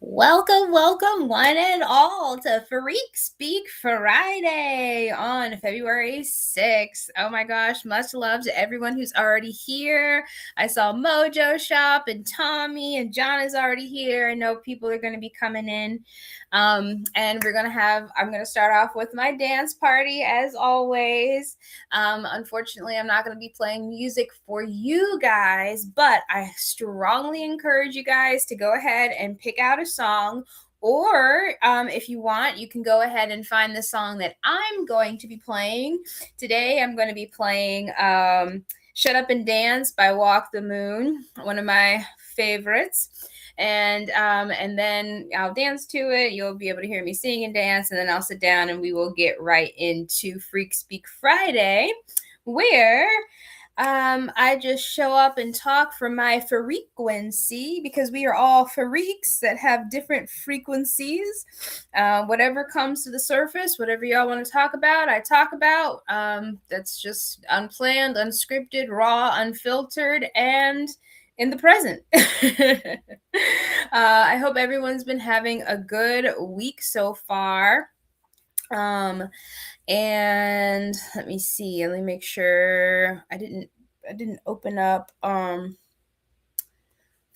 Welcome, welcome, one and all, to FreQ Speak Friday on February 6th. Oh my gosh, much love to everyone who's already here. I saw Mojo Shop and Tommy and John is already here. I know people are going to be coming in. And I'm going to start off with my dance party as always. Unfortunately, I'm not going to be playing music for you guys, but I strongly encourage you guys to go ahead and pick out a song. Or if you want, you can go ahead and find the song that I'm going to be playing. Today, I'm going to be playing Shut Up and Dance by Walk the Moon, one of my favorites. And then I'll dance to it. You'll be able to hear me sing and dance, and then I'll sit down and we will get right into FreQ Speak Friday, where I just show up and talk from my frequency, because we are all freaks that have different frequencies. Whatever comes to the surface, whatever y'all want to talk about, I talk about. That's just unplanned, unscripted, raw, unfiltered, and in the present. I hope everyone's been having a good week so far. And let me see. Let me make sure I didn't open up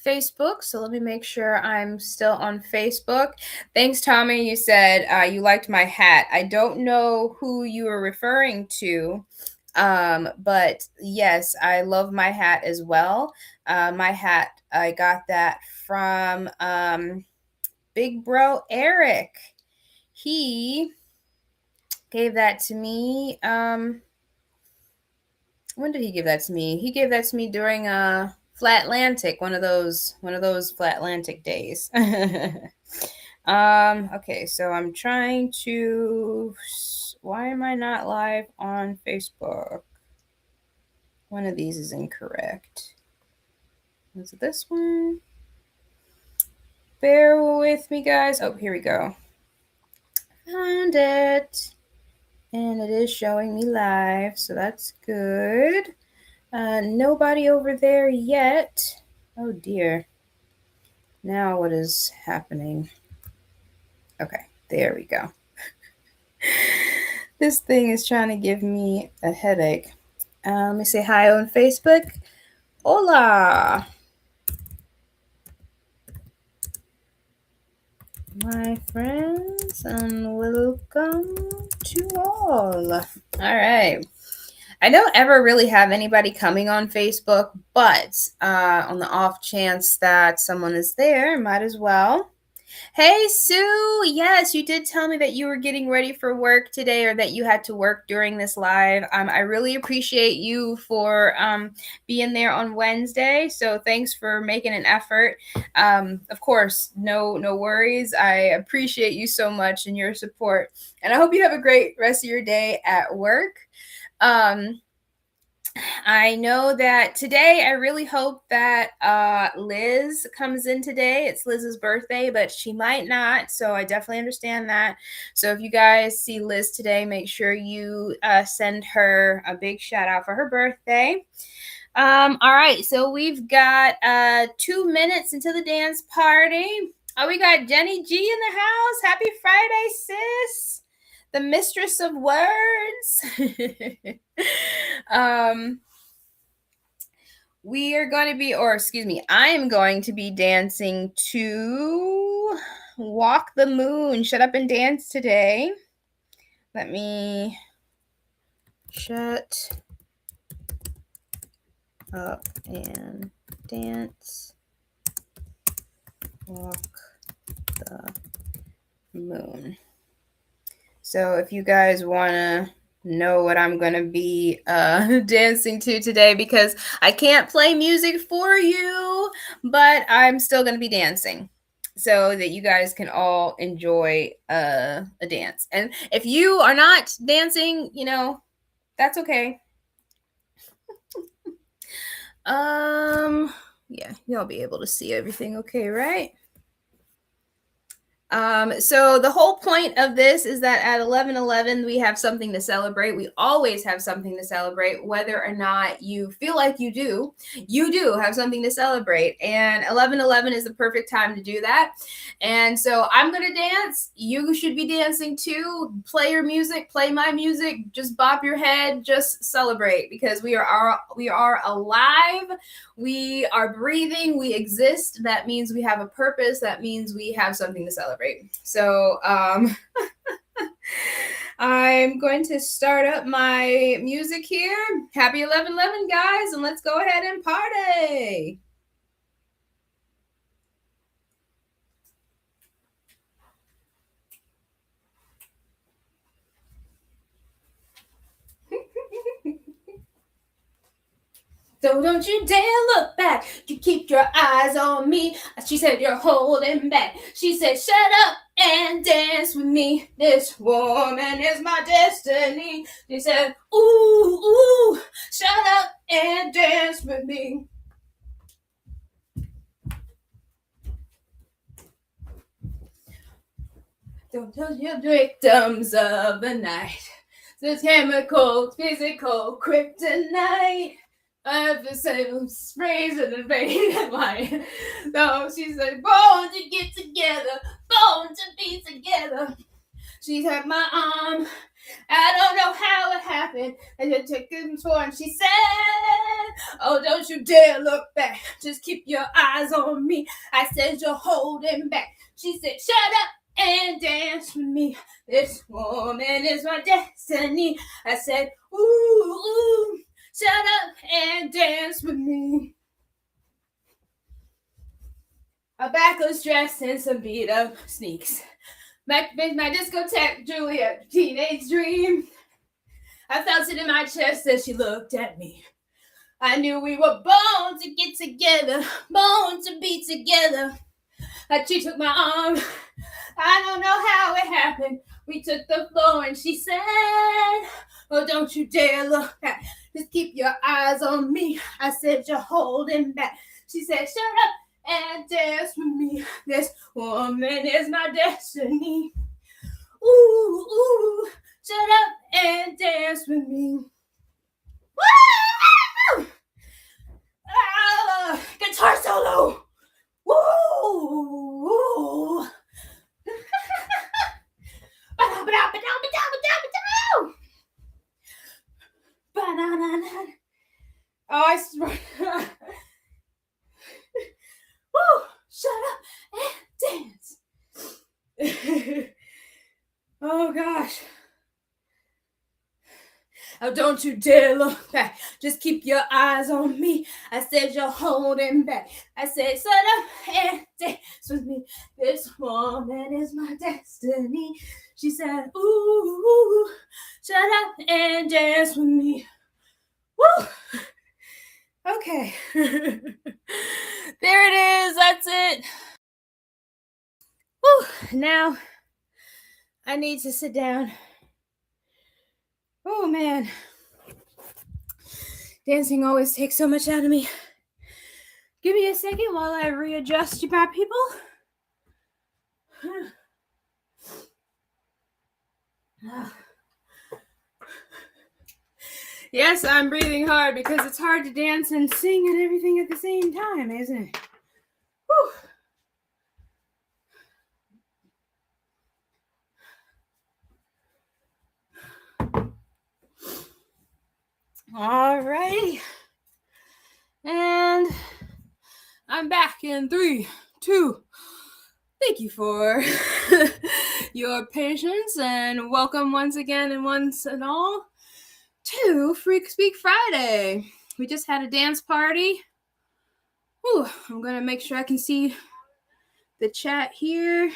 Facebook, so let me make sure I'm still on Facebook. Thanks, Tommy. You said you liked my hat. I don't know who you were referring to, but yes, I love my hat as well. My hat, I got that from Big Bro Eric. He gave that to me. When did he give that to me? He gave that to me during Flatlantic, one of those Flatlantic days. Okay, so I'm trying to. Why am I not live on Facebook? One of these is incorrect. Is it this one? Bear with me, guys. Oh, here we go. Found it. And it is showing me live, so that's good. Nobody over there yet. Oh dear. Now what is happening? Okay, there we go. This thing is trying to give me a headache. Let me say hi on Facebook. Hola! My friends, and welcome to all. All right. I don't ever really have anybody coming on Facebook, but on the off chance that someone is there, might as well. Hey, Sue. Yes, you did tell me that you were getting ready for work today, or that you had to work during this live. I really appreciate you for being there on Wednesday. So thanks for making an effort. Of course, no worries. I appreciate you so much and your support. And I hope you have a great rest of your day at work. I know that today, I really hope that Liz comes in today. It's Liz's birthday, but she might not, so I definitely understand that. So if you guys see Liz today, make sure you send her a big shout out for her birthday. All right, so we've got 2 minutes into the dance party. Oh, we got Jenny G in the house. Happy Friday, sis. The mistress of words. We are going to be, or excuse me, I am going to be dancing to Walk the Moon. Shut Up and Dance today. Let me shut up and dance. Walk the moon. So if you guys want to know what I'm going to be dancing to today, because I can't play music for you, but I'm still going to be dancing so that you guys can all enjoy a dance. And if you are not dancing, that's okay. Yeah, you'll be able to see everything okay, right? So the whole point of this is that at 11:11 we have something to celebrate. We always have something to celebrate, whether or not you feel like you do. You do have something to celebrate, and 11:11 is the perfect time to do that. And so I'm gonna dance. You should be dancing too. Play your music. Play my music. Just bop your head. Just celebrate because we are alive. We are breathing. We exist. That means we have a purpose. That means we have something to celebrate. So I'm going to start up my music here. Happy 11/11, guys, and let's go ahead and party. So don't you dare look back. You keep your eyes on me. She said you're holding back. She said shut up and dance with me. This woman is my destiny. She said ooh, ooh, shut up and dance with me. Don't tell your victims of the night. This chemical, physical, kryptonite. Episodes raising the vein and light. So she said, born to get together, born to be together. She had my arm. I don't know how it happened. And it took him for, and she said, oh, don't you dare look back. Just keep your eyes on me. I said, you're holding back. She said, shut up and dance with me. This woman is my destiny. I said, ooh, ooh. Shut up and dance with me. A backless dress and some beat up sneaks. My discotheque Juliet teenage dream. I felt it in my chest as she looked at me. I knew we were born to get together, born to be together. She took my arm. I don't know how it happened. We took the floor and she said, oh, don't you dare look back. Just keep your eyes on me. I said, you're holding back. She said, shut up and dance with me. This woman is my destiny. Ooh, ooh, shut up and dance with me. Woo! Guitar solo. Woo! Oh, I swear. Woo! Shut up and dance. Oh gosh. Oh, don't you dare look back. Just keep your eyes on me. I said you're holding back. I said, shut up and dance with me. This woman is my destiny. She said, ooh, shut up and dance with me. Woo! Okay. There it is. That's it. Woo! Now I need to sit down. Oh, man. Dancing always takes so much out of me. Give me a second while I readjust, you bad people. Yes, I'm breathing hard because it's hard to dance and sing and everything at the same time, isn't it? Whew. All right. And I'm back in 3, 2. Thank you for your patience and welcome once again and once and all to FreQ Speak Friday. We just had a dance party. Ooh, I'm going to make sure I can see the chat here.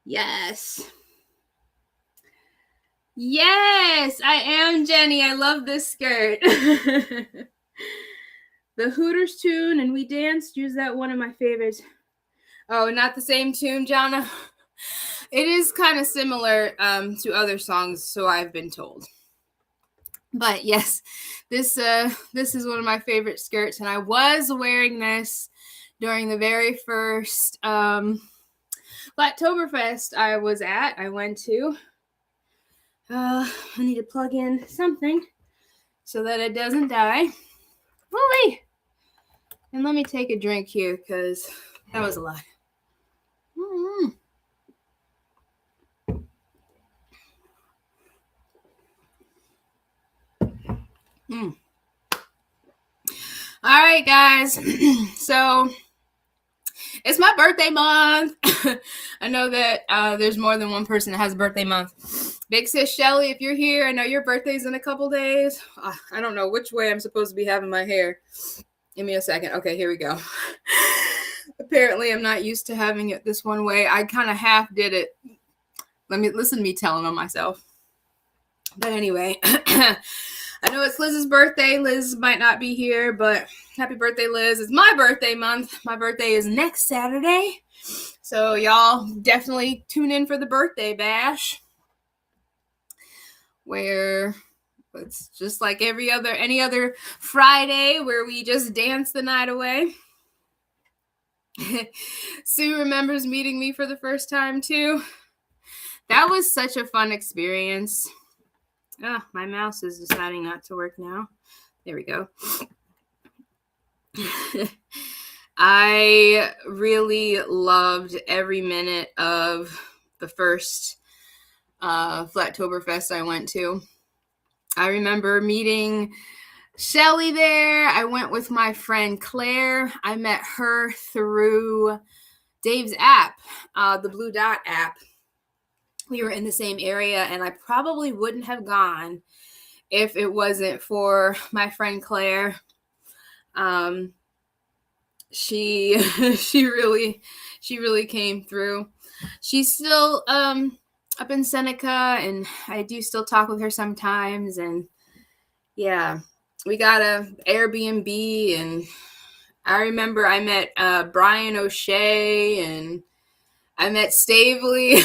Yes. Yes, I am Jenny. I love this skirt. The Hooters tune, and we danced. Use that, one of my favorites. Oh, not the same tune, Jana? It is kind of similar to other songs, so I've been told. But yes, this is one of my favorite skirts, and I was wearing this during the very first Flattoberfest I went to. I need to plug in something so that it doesn't die. Woo-wee! And let me take a drink here because that was a lot. All right, guys. So it's my birthday month. I know that there's more than one person that has a birthday month. Big sis Shelly, if you're here, I know your birthday's in a couple days. I don't know which way I'm supposed to be having my hair. Give me a second. Okay, here we go. Apparently, I'm not used to having it this one way. I kind of half did it. Listen to me telling on myself. But anyway, I know it's Liz's birthday. Liz might not be here, but happy birthday, Liz. It's my birthday month. My birthday is next Saturday. So y'all definitely tune in for the birthday bash, where it's just like any other Friday where we just dance the night away. Sue remembers meeting me for the first time too. That was such a fun experience. My mouse is deciding not to work now. There we go. I really loved every minute of the first Flattoberfest I went to. I remember meeting Shelly there. I went with my friend Claire. I met her through Dave's app, the Blue Dot app. We were in the same area, and I probably wouldn't have gone if it wasn't for my friend Claire. She really came through. She's still up in Seneca, and I do still talk with her sometimes. And yeah, we got a Airbnb, and I remember I met Brian O'Shea, and I met Stavely.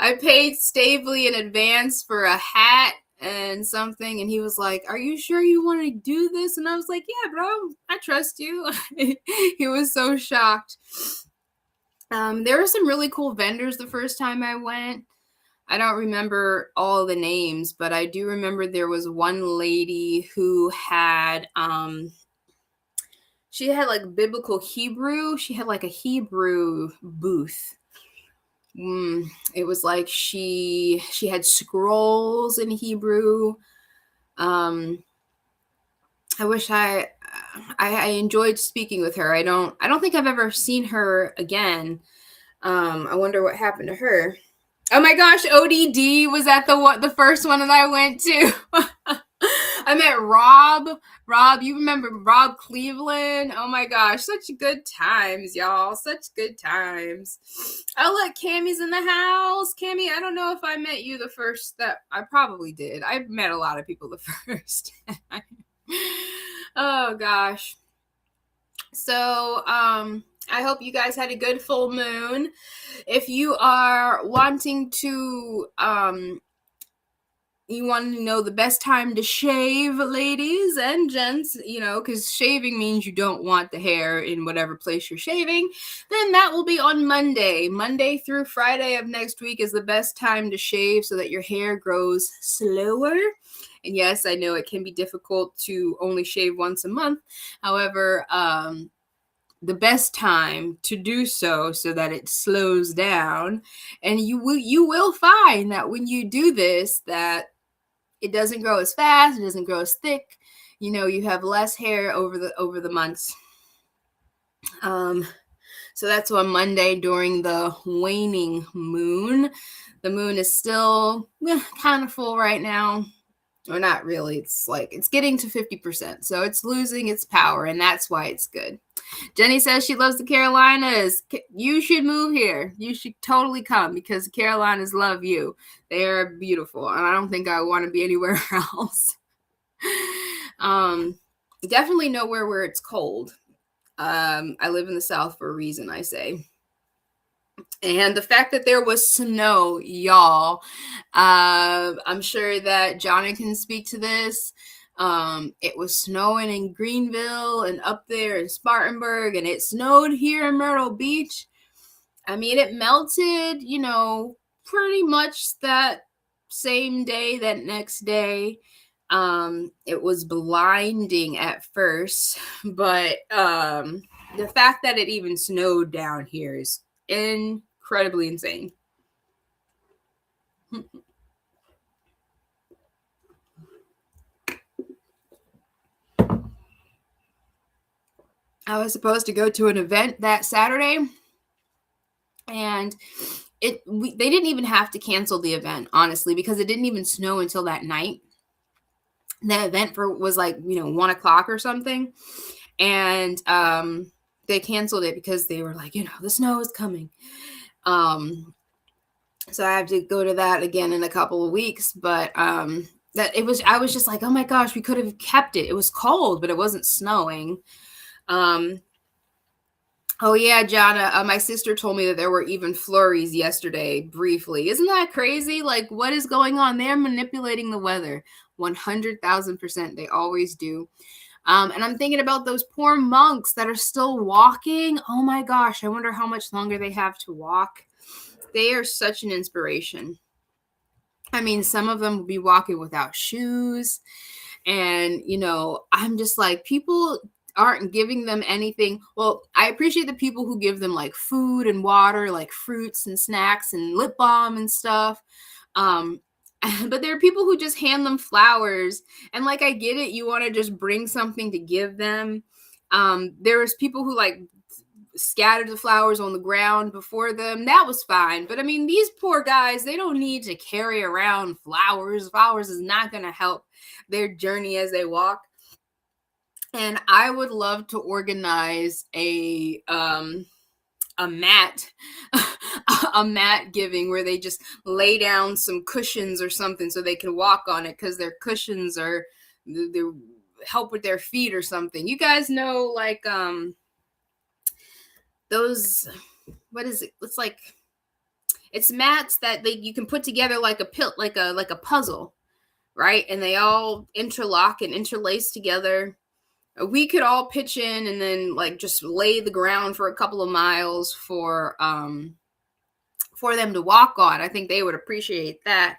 I paid Stavely in advance for a hat and something, and he was like, "Are you sure you want to do this?" And I was like, "Yeah, bro, I trust you." He was so shocked. There were some really cool vendors the first time I went. I don't remember all the names, but I do remember there was one lady who had she had like biblical Hebrew. She had like a Hebrew booth. It was like she had scrolls in Hebrew. I wish I enjoyed speaking with her. I don't think I've ever seen her again. I wonder what happened to her. Oh my gosh, ODD was at the first one that I went to. I met Rob. Rob, you remember Rob Cleveland? Oh my gosh, such good times, y'all. Such good times. Oh, look, Cammy's in the house. Cammy, I don't know if I met you the first that I probably did. I met a lot of people the first time. Oh gosh. So, I hope you guys had a good full moon. If you are wanting to, you want to know the best time to shave, ladies and gents, because shaving means you don't want the hair in whatever place you're shaving, then that will be on Monday. Monday through Friday of next week is the best time to shave so that your hair grows slower. And yes, I know it can be difficult to only shave once a month. However, the best time to do so that it slows down, and you will find that when you do this, that it doesn't grow as fast, it doesn't grow as thick. You have less hair over the months. So that's on Monday during the waning moon. The moon is still kind of full right now. Or not really. It's getting to 50%. So it's losing its power, and that's why it's good. Jenny says she loves the Carolinas. You should move here. You should totally come because the Carolinas love you. They are beautiful, and I don't think I want to be anywhere else. Definitely nowhere where it's cold. I live in the South for a reason, I say. And the fact that there was snow, y'all, I'm sure that Johnny can speak to this. It was snowing in Greenville and up there in Spartanburg, and it snowed here in Myrtle Beach. I mean, it melted, pretty much that same day, that next day. It was blinding at first, but the fact that it even snowed down here is incredibly insane. I was supposed to go to an event that Saturday, and they didn't even have to cancel the event, honestly, because it didn't even snow until that night. The event was like 1:00 or something, and they canceled it because they were like, the snow is coming. So I have to go to that again in a couple of weeks, but I was just like, oh my gosh, we could have kept it. It was cold, but it wasn't snowing. Oh yeah, Jana, my sister told me that there were even flurries yesterday, briefly. Isn't that crazy? Like, what is going on? They're manipulating the weather 100,000%. They always do. And I'm thinking about those poor monks that are still walking. Oh my gosh, I wonder how much longer they have to walk. They are such an inspiration. I mean, some of them will be walking without shoes. And, I'm just like, people aren't giving them anything. Well, I appreciate the people who give them like food and water, like fruits and snacks and lip balm and stuff. But there are people who just hand them flowers. And like, I get it. You want to just bring something to give them. There's people who like scattered the flowers on the ground before them. That was fine. But I mean, these poor guys, they don't need to carry around flowers. Flowers is not going to help their journey as they walk. And I would love to organize a mat a mat giving where they just lay down some cushions or something so they can walk on it, because their cushions are they help with their feet or something. You guys know, like those, what is it? It's mats that you can put together like a puzzle, right? And they all interlock and interlace together. We could all pitch in and then like just lay the ground for a couple of miles for them to walk on. I think they would appreciate that.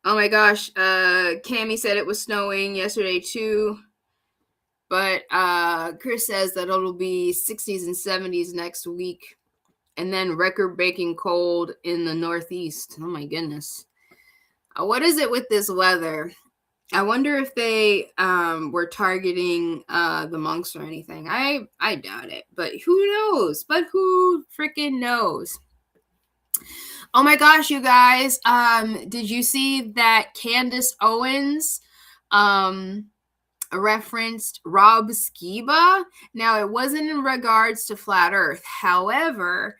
Oh my gosh, Cammie said it was snowing yesterday too. But Chris says that it'll be 60s and 70s next week, and then record-breaking cold in the Northeast. Oh my goodness. What is it with this weather? I wonder if they were targeting the monks or anything. I doubt it, but who knows? But who freaking knows? Oh my gosh, you guys. Did you see that Candace Owens referenced Rob Skiba? Now, it wasn't in regards to Flat Earth. However,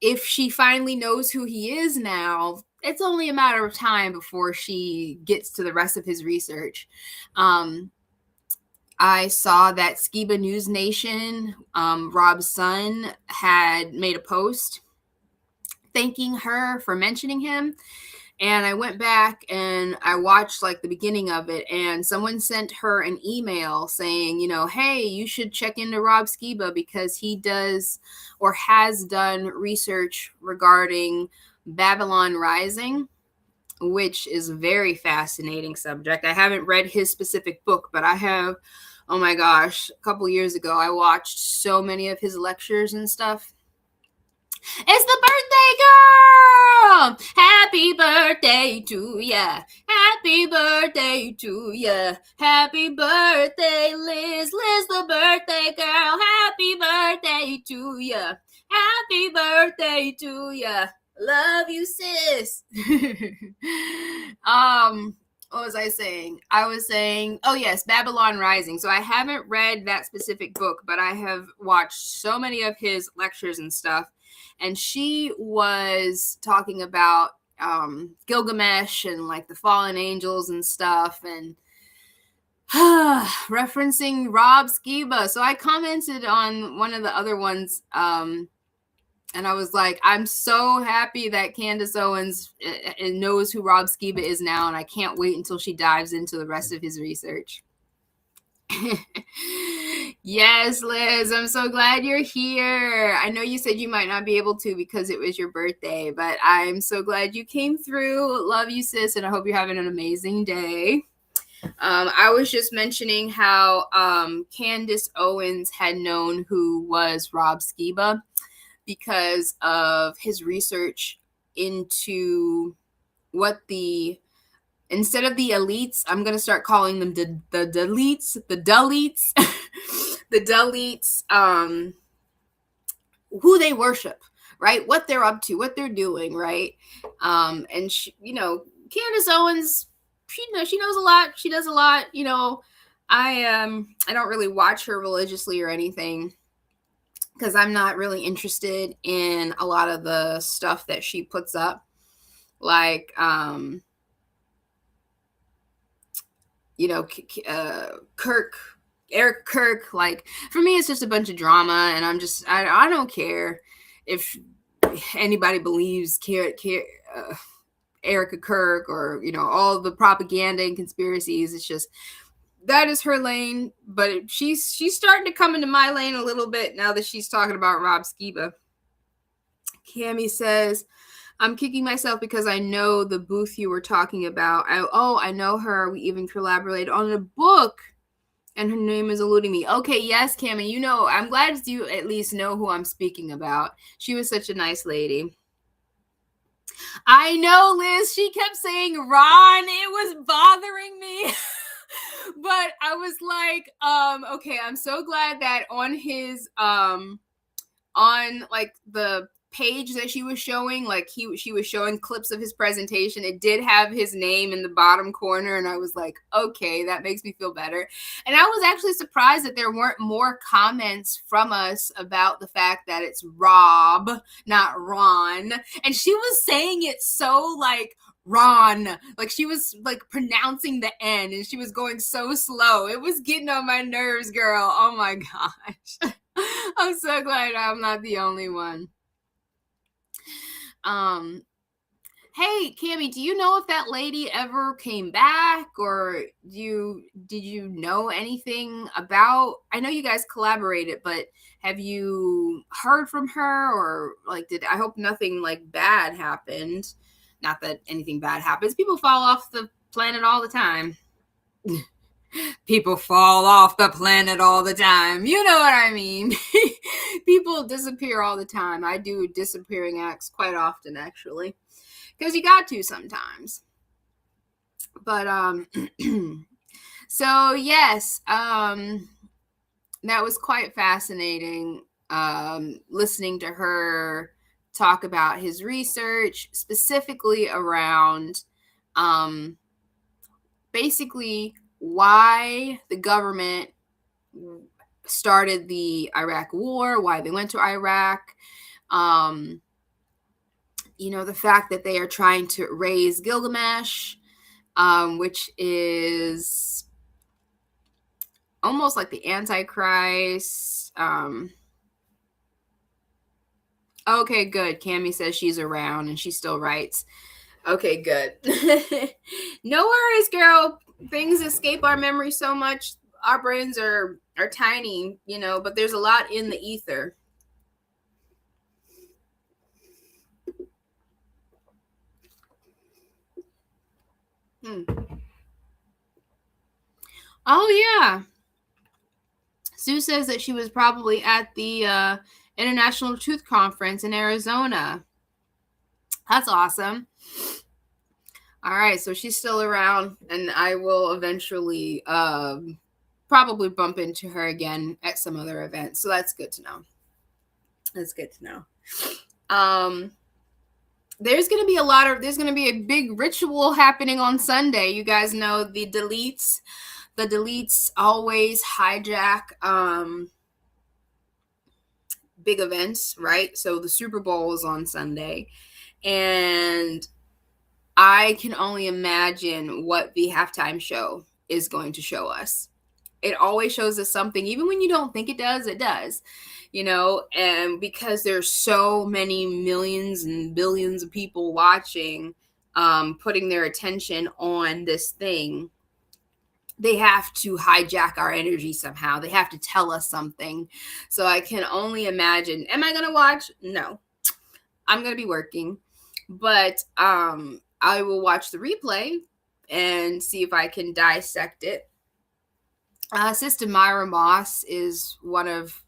if she finally knows who he is now, it's only a matter of time before she gets to the rest of his research. I saw that Skiba News Nation, Rob's son, had made a post thanking her for mentioning him. And I went back and I watched like the beginning of it, and someone sent her an email saying, hey, you should check into Rob Skiba because he does or has done research regarding Babylon Rising, which is a very fascinating subject. I haven't read his specific book, but I have, oh my gosh, a couple years ago, I watched so many of his lectures and stuff. It's the birthday girl! Happy birthday to ya! Happy birthday to ya! Happy birthday, Liz! Liz, the birthday girl! Happy birthday to ya! Happy birthday to ya! Love you, sis! What was I saying? I was saying, oh yes, Babylon Rising. So I haven't read that specific book, but I have watched so many of his lectures and stuff. And she was talking about Gilgamesh and like the fallen angels and stuff, and referencing Rob Skiba. So I commented on one of the other ones, and I was like, I'm so happy that Candace Owens knows who Rob Skiba is now, and I can't wait until she dives into the rest of his research. Yes, Liz, I'm so glad you're here. I know you said you might not be able to because it was your birthday, but I'm so glad you came through. Love you, sis, and I hope you're having an amazing day. I was just mentioning how Candace Owens had known who was Rob Skiba because of his research into what instead of the elites, I'm going to start calling them the deletes, the deletes, who they worship, right? What they're up to, what they're doing, right? And she, Candace Owens, she knows a lot. She does a lot. I don't really watch her religiously or anything because I'm not really interested in a lot of the stuff that she puts up, like Eric Kirk. Like, for me, it's just a bunch of drama, and I don't care if anybody believes Erica Kirk or all the propaganda and conspiracies. It's just that is her lane, but she's starting to come into my lane a little bit now that she's talking about Rob Skiba. Cami says, I'm kicking myself because I know the booth you were talking about. I know her. We even collaborated on a book, and her name is eluding me. Okay, yes, Cami, I'm glad you at least know who I'm speaking about. She was such a nice lady. I know, Liz. She kept saying Ron. It was bothering me. But I was like, okay, I'm so glad that on his on like the page that she was showing, like she was showing clips of his presentation, it did have his name in the bottom corner, and I was like, okay, that makes me feel better. And I was actually surprised that there weren't more comments from us about the fact that it's Rob, not Ron. And she was saying it so like Ron, like she was like pronouncing the N, and she was going so slow. It was getting on my nerves, girl. Oh my gosh. I'm so glad I'm not the only one. Hey, Cami, do you know if that lady ever came back, or did you know anything about? I know you guys collaborated, but have you heard from her, or like I hope nothing like bad happened. Not that anything bad happens. People fall off the planet all the time. People fall off the planet all the time. You know what I mean? People disappear all the time. I do disappearing acts quite often, actually, because you got to sometimes. But so yes, that was quite fascinating. Listening to her talk about his research, specifically around basically why the government started the Iraq war, why they went to Iraq, the fact that they are trying to raise Gilgamesh, which is almost like the Antichrist. Okay, good. Cami says she's around and she still writes. Okay, good. No worries, girl. Things escape our memory so much. Our brains are tiny, but there's a lot in the ether. Oh, yeah. Sue says that she was probably at the International Truth Conference in Arizona. That's awesome. All right, so she's still around, and I will eventually probably bump into her again at some other event. So that's good to know. That's good to know. There's going to be a big ritual happening on Sunday. You guys know the deletes always hijack big events, right? So the Super Bowl is on Sunday, and I can only imagine what the halftime show is going to show us. It always shows us something, even when you don't think it does, and because there's so many millions and billions of people watching, putting their attention on this thing, they have to hijack our energy somehow. They have to tell us something. So I can only imagine. Am I going to watch? No. I'm going to be working. But I will watch the replay and see if I can dissect it. Sister Myra Moss is one of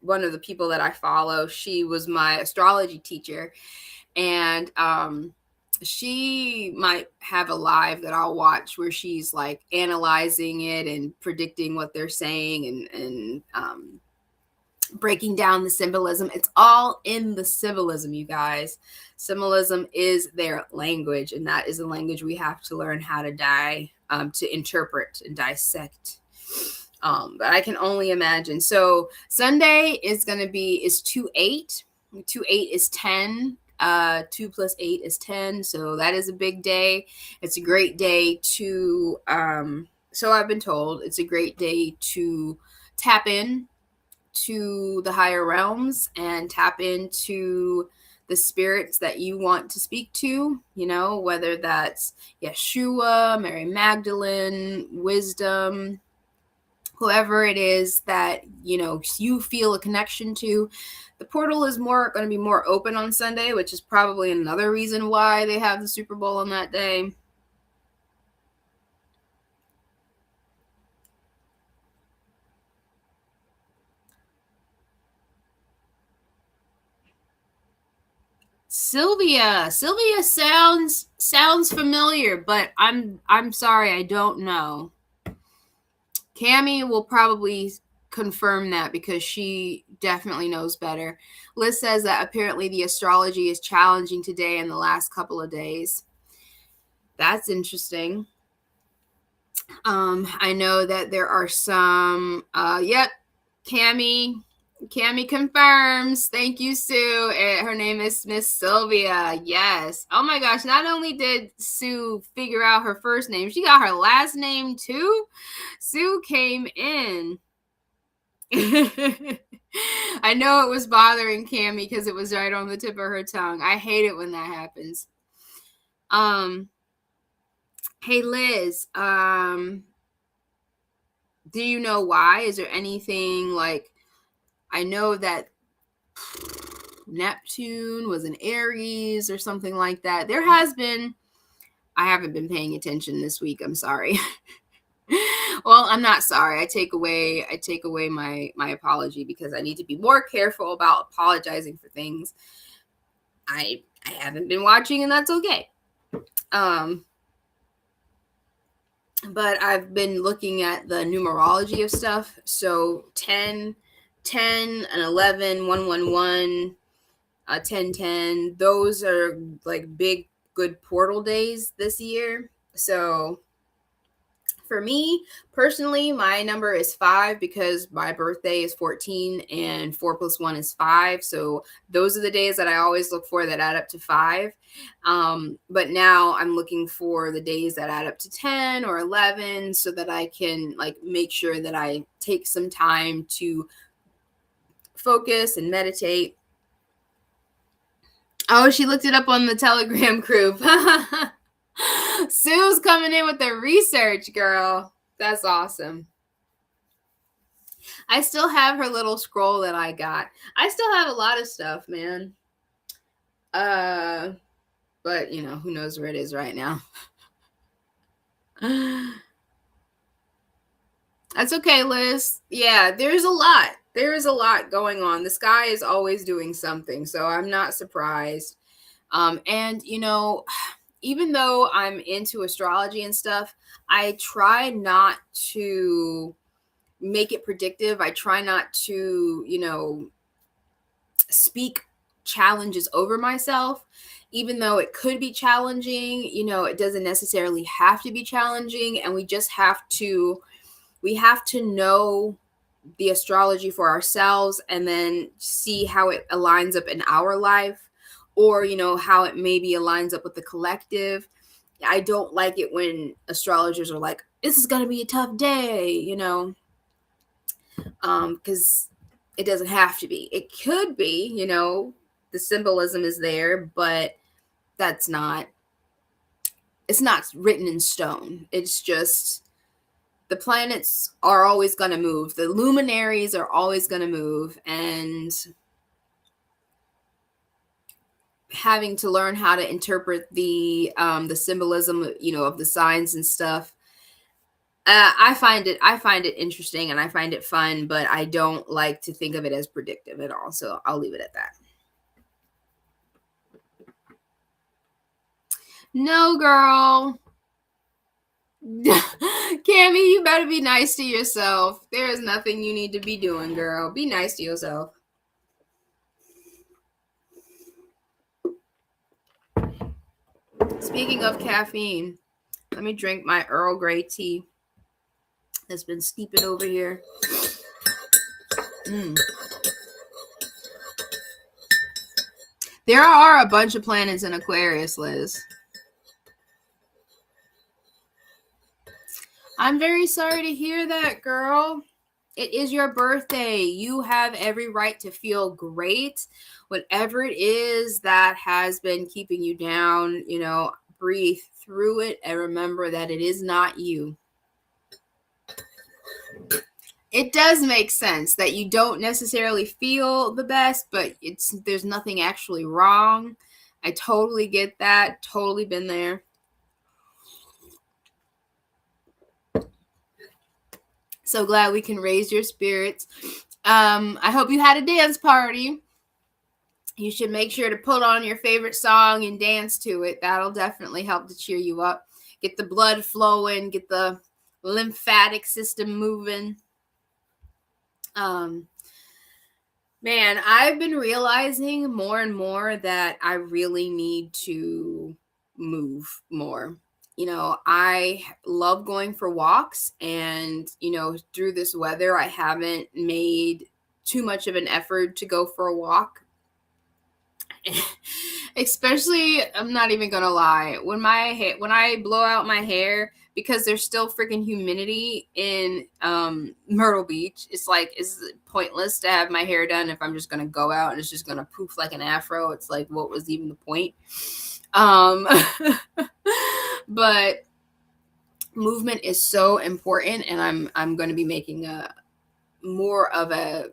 one of the people that I follow. She was my astrology teacher, and she might have a live that I'll watch where she's like analyzing it and predicting what they're saying and breaking down the symbolism. It's all in the symbolism, you guys. Symbolism is their language, and that is a language we have to learn how to to interpret and dissect. But I can only imagine. So Sunday is 2/8. 2/8 is 10. 2 plus 8 is 10. So that is a big day. It's a great day to, so I've been told, it's a great day to tap in to the higher realms and tap into the spirits that you want to speak to, whether that's Yeshua, Mary Magdalene, wisdom, whoever it is that, you feel a connection to. The portal is going to be more open on Sunday, which is probably another reason why they have the Super Bowl on that day. Sylvia sounds familiar, but I'm sorry, I don't know. Cammie will probably confirm that because she definitely knows better. Liz says that apparently the astrology is challenging today and the last couple of days. That's interesting. I know that there are some, yep, Cammie confirms. Thank you, Sue. Her name is Miss Sylvia. Yes. Oh my gosh. Not only did Sue figure out her first name, she got her last name too. Sue came in. I know it was bothering Cammie because it was right on the tip of her tongue. I hate it when that happens. Hey Liz, do you know why? Is there anything like, I know that Neptune was in Aries or something like that. There has been, I haven't been paying attention this week. I'm sorry. Well, I'm not sorry. I take away my apology because I need to be more careful about apologizing for things. I haven't been watching, and that's okay. But I've been looking at the numerology of stuff. So 10 and 11, 111, 10, those are like big, good portal days this year. So for me personally, my number is 5 because my birthday is 14 and 4 plus 1 is 5. So those are the days that I always look for that add up to 5. But now I'm looking for the days that add up to 10 or 11 so that I can like make sure that I take some time to focus and meditate. Oh, she looked it up on the Telegram group. Sue's coming in with the research, girl. That's awesome. I still have her little scroll that I got. I still have a lot of stuff, man. But who knows where it is right now. That's okay, Liz. Yeah, there's a lot. There is a lot going on. The sky is always doing something, so I'm not surprised. And even though I'm into astrology and stuff, I try not to make it predictive. I try not to, speak challenges over myself, even though it could be challenging. It doesn't necessarily have to be challenging, and we have to know the astrology for ourselves and then see how it aligns up in our life, or how it maybe aligns up with the collective. I don't like it when astrologers are like, this is going to be a tough day, because it doesn't have to be. It could be, the symbolism is there, but that's not it's not written in stone. It's just the planets are always going to move. The luminaries are always going to move, and having to learn how to interpret the symbolism, of the signs and stuff. I find it interesting, and I find it fun, but I don't like to think of it as predictive at all. So I'll leave it at that. No, girl. Cammy, you better be nice to yourself. There is nothing you need to be doing, girl. Be nice to yourself. Speaking of caffeine, let me drink my Earl Grey tea that's been steeping over here. There are a bunch of planets in Aquarius, Liz. I'm very sorry to hear that, girl. It is your birthday. You have every right to feel great. Whatever it is that has been keeping you down, breathe through it and remember that it is not you. It does make sense that you don't necessarily feel the best, but there's nothing actually wrong. I totally get that. Totally been there. So glad we can raise your spirits. I hope you had a dance party. You should make sure to put on your favorite song and dance to it. That'll definitely help to cheer you up. Get the blood flowing, get the lymphatic system moving. Man, I've been realizing more and more that I really need to move more. I love going for walks, and, through this weather, I haven't made too much of an effort to go for a walk. Especially, I'm not even gonna lie, when I blow out my hair, because there's still freaking humidity in Myrtle Beach. It's pointless to have my hair done if I'm just gonna go out and it's just gonna poof like an afro. It's like, what was even the point? But movement is so important, and I'm going to be making more of a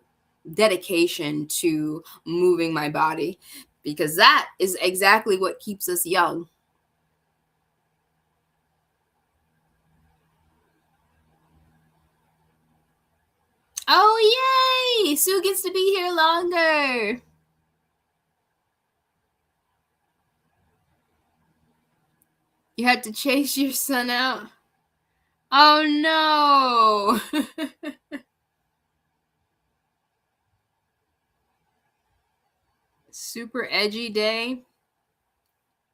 dedication to moving my body, because that is exactly what keeps us young. Oh, yay! Sue gets to be here longer. You had to chase your son out. Oh, no. Super edgy day.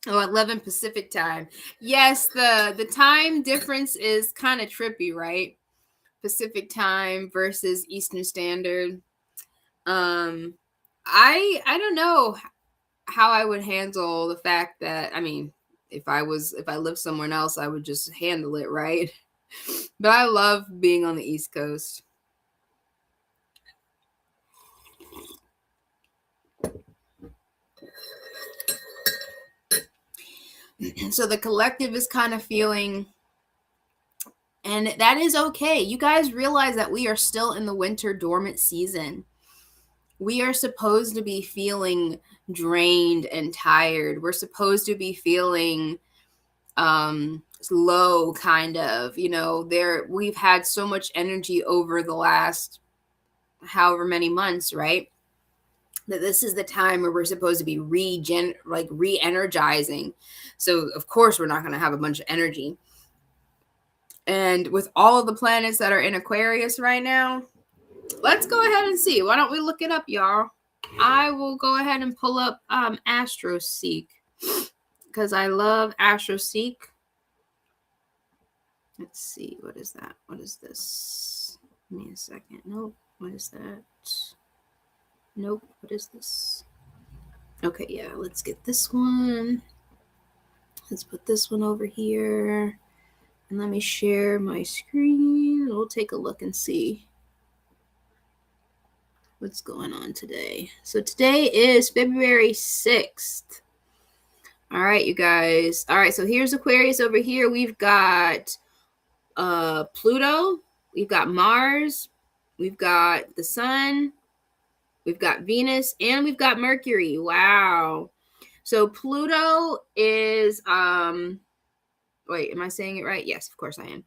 Oh, 11 Pacific time. Yes, the time difference is kind of trippy, right? Pacific time versus Eastern Standard. I don't know how I would handle the fact that, if I lived somewhere else, I would just handle it, right? But I love being on the East Coast. So the collective is kind of feeling, and that is okay. You guys realize that we are still in the winter dormant season. We are supposed to be feeling drained and tired. We're supposed to be feeling low, kind of. We've had so much energy over the last however many months, right? That this is the time where we're supposed to be re-energizing. So of course we're not going to have a bunch of energy. And with all of the planets that are in Aquarius right now, let's go ahead and see. Why don't we look it up, y'all? I will go ahead and pull up AstroSeek, because I love AstroSeek. Let's see. What is that? What is this? Give me a second. Nope. What is that? Nope. What is this? Okay, yeah. Let's get this one. Let's put this one over here. And let me share my screen. We'll take a look and see what's going on today. So today is February 6th. All right, you guys. All right, so here's Aquarius over here. We've got Pluto, we've got Mars, we've got the Sun, we've got Venus, and we've got Mercury. Wow. So Pluto is wait, am I saying it right? Yes, of course I am.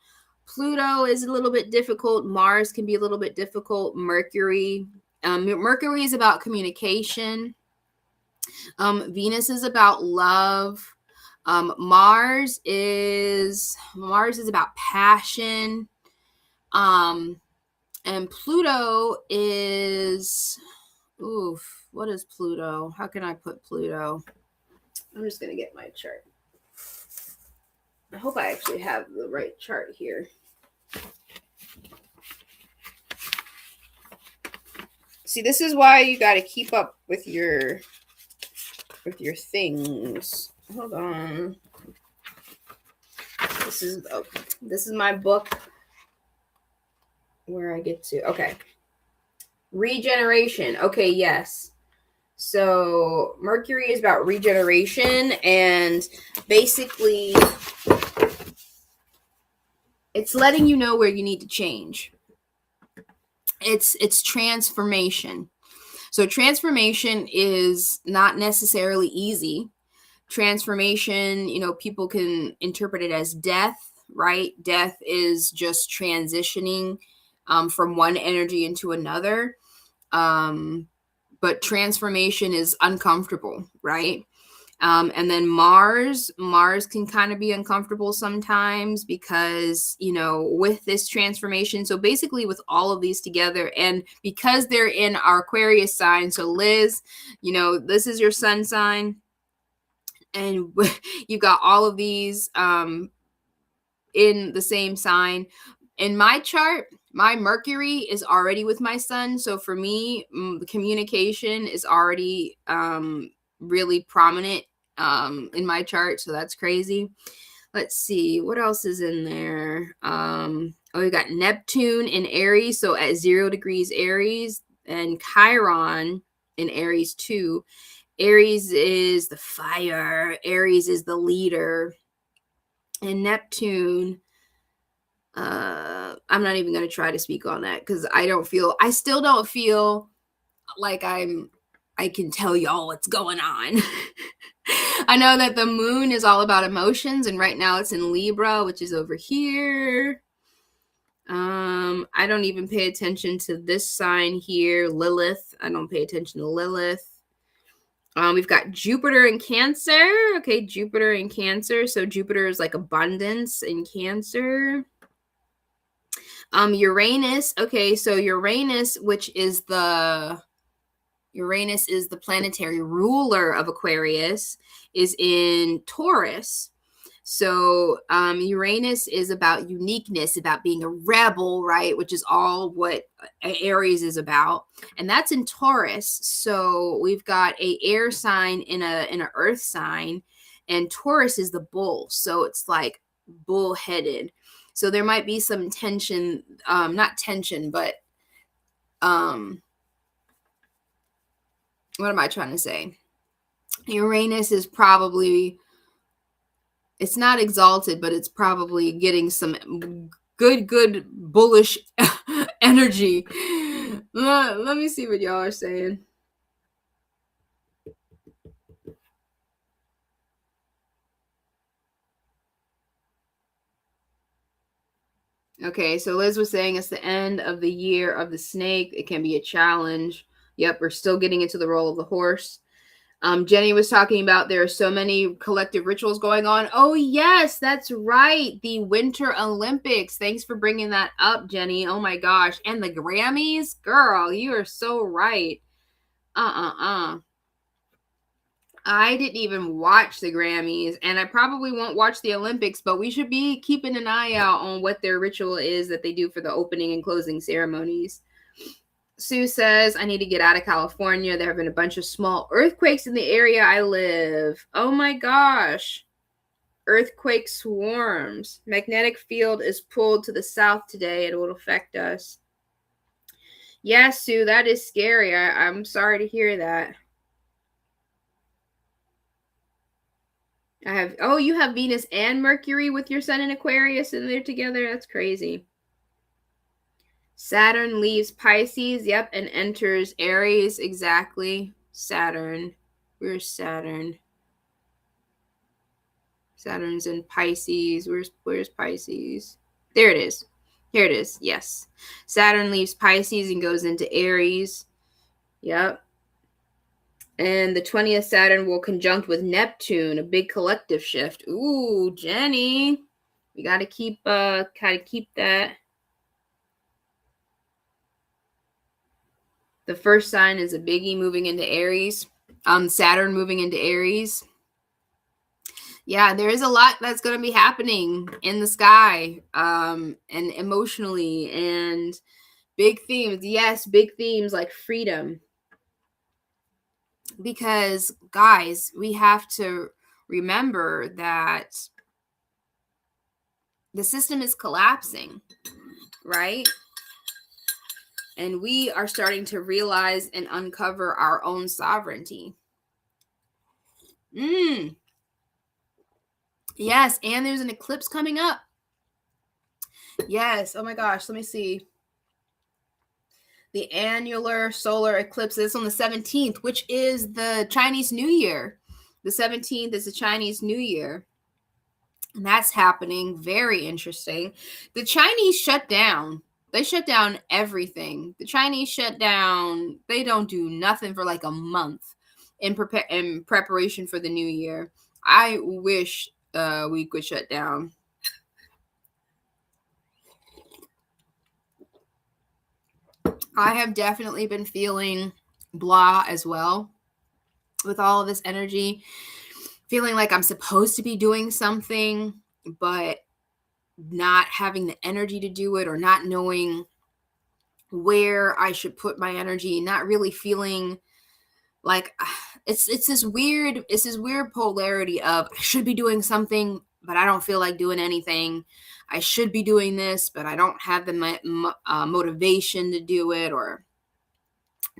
Pluto is a little bit difficult. Mars can be a little bit difficult. Mercury is about communication. Venus is about love. Mars is about passion. And Pluto is, oof, what is Pluto? How can I put Pluto? I'm just gonna get my chart. I hope I actually have the right chart here. See, this is why you got to keep up with your things. Hold on. This is my book where I get to. Okay. Regeneration. Okay, yes. So Mercury is about regeneration, and basically it's letting you know where you need to change. It's transformation. So transformation is not necessarily easy. Transformation, people can interpret it as death, right? Death is just transitioning from one energy into another. But transformation is uncomfortable, right? And then Mars can kind of be uncomfortable sometimes because, with this transformation. So basically with all of these together, and because they're in our Aquarius sign. So Liz, this is your sun sign. And you've got all of these in the same sign. In my chart, my Mercury is already with my sun. So for me, communication is already really prominent in my chart. So that's crazy. Let's see. What else is in there? We got Neptune in Aries. So at 0 degrees Aries, and Chiron in Aries too. Aries is the fire. Aries is the leader. And Neptune, I'm not even going to try to speak on that because I still don't feel like I can tell y'all what's going on. I know that the moon is all about emotions, and right now it's in Libra, which is over here. I don't even pay attention to this sign here, Lilith. I don't pay attention to Lilith. We've got Jupiter in Cancer. Okay, Jupiter in Cancer. So Jupiter is like abundance in Cancer. Uranus. Okay, so Uranus, which is the planetary ruler of Aquarius, is in Taurus. So Uranus is about uniqueness, about being a rebel, right? Which is all what Aries is about, and that's in Taurus. So we've got a air sign in a earth sign, and Taurus is the bull. So it's like bull-headed. So there might be some tension, not tension, but what am I trying to say? Uranus is probably, it's not exalted, but it's probably getting some good bullish energy. Let me see what y'all are saying. Okay, so Liz was saying it's the end of the year of the snake. It can be a challenge. Yep, we're still getting into the role of the horse. Jenny was talking about there are so many collective rituals going on. Oh, yes, that's right. The Winter Olympics. Thanks for bringing that up, Jenny. Oh, my gosh. And the Grammys? Girl, you are so right. I didn't even watch the Grammys, and I probably won't watch the Olympics, but we should be keeping an eye out on what their ritual is that they do for the opening and closing ceremonies. Sue says, I need to get out of California. There have been a bunch of small earthquakes in the area I live. Oh my gosh. Earthquake swarms. Magnetic field is pulled to the south today. It will affect us. Yeah, Sue, that is scary. I'm sorry to hear that. you have Venus and Mercury with your sun in Aquarius and they're together. That's crazy. Saturn leaves Pisces, yep, and enters Aries. Exactly. Saturn. Where's Saturn? Saturn's in Pisces. Where's Pisces? There it is. Here it is. Yes. Saturn leaves Pisces and goes into Aries. Yep. And the 20th Saturn will conjunct with Neptune, a big collective shift. Ooh, Jenny. We gotta keep that. The first sign is a biggie moving into Aries. Saturn moving into Aries. Yeah, there is a lot that's going to be happening in the sky, and emotionally, and big themes. Yes, big themes like freedom. Because, guys, we have to remember that the system is collapsing, right? And we are starting to realize and uncover our own sovereignty. Yes, and there's an eclipse coming up. Yes, oh my gosh, let me see. The annular solar eclipse is on the 17th, which is the Chinese New Year. The 17th is the Chinese New Year. And that's happening. Very interesting. The Chinese shut down. They shut down everything. The Chinese shut down. They don't do nothing for like a month in preparation for the new year. I wish we could shut down. I have definitely been feeling blah as well with all of this energy, feeling like I'm supposed to be doing something, but not having the energy to do it, or not knowing where I should put my energy, not really feeling like it's this weird polarity of I should be doing something, but I don't feel like doing anything. I should be doing this, but I don't have the motivation to do it, or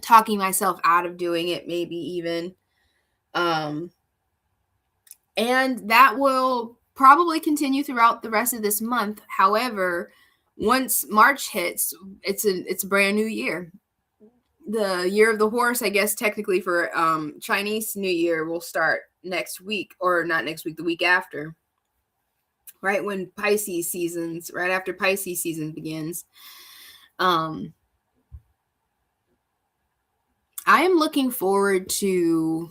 talking myself out of doing it, maybe even. And that will probably continue throughout the rest of this month. However, once March hits, it's a brand new year. The year of the horse, I guess technically for Chinese New Year, will start next week, or not next week, the week after. Right when Pisces seasons, right after Pisces season begins. I am looking forward to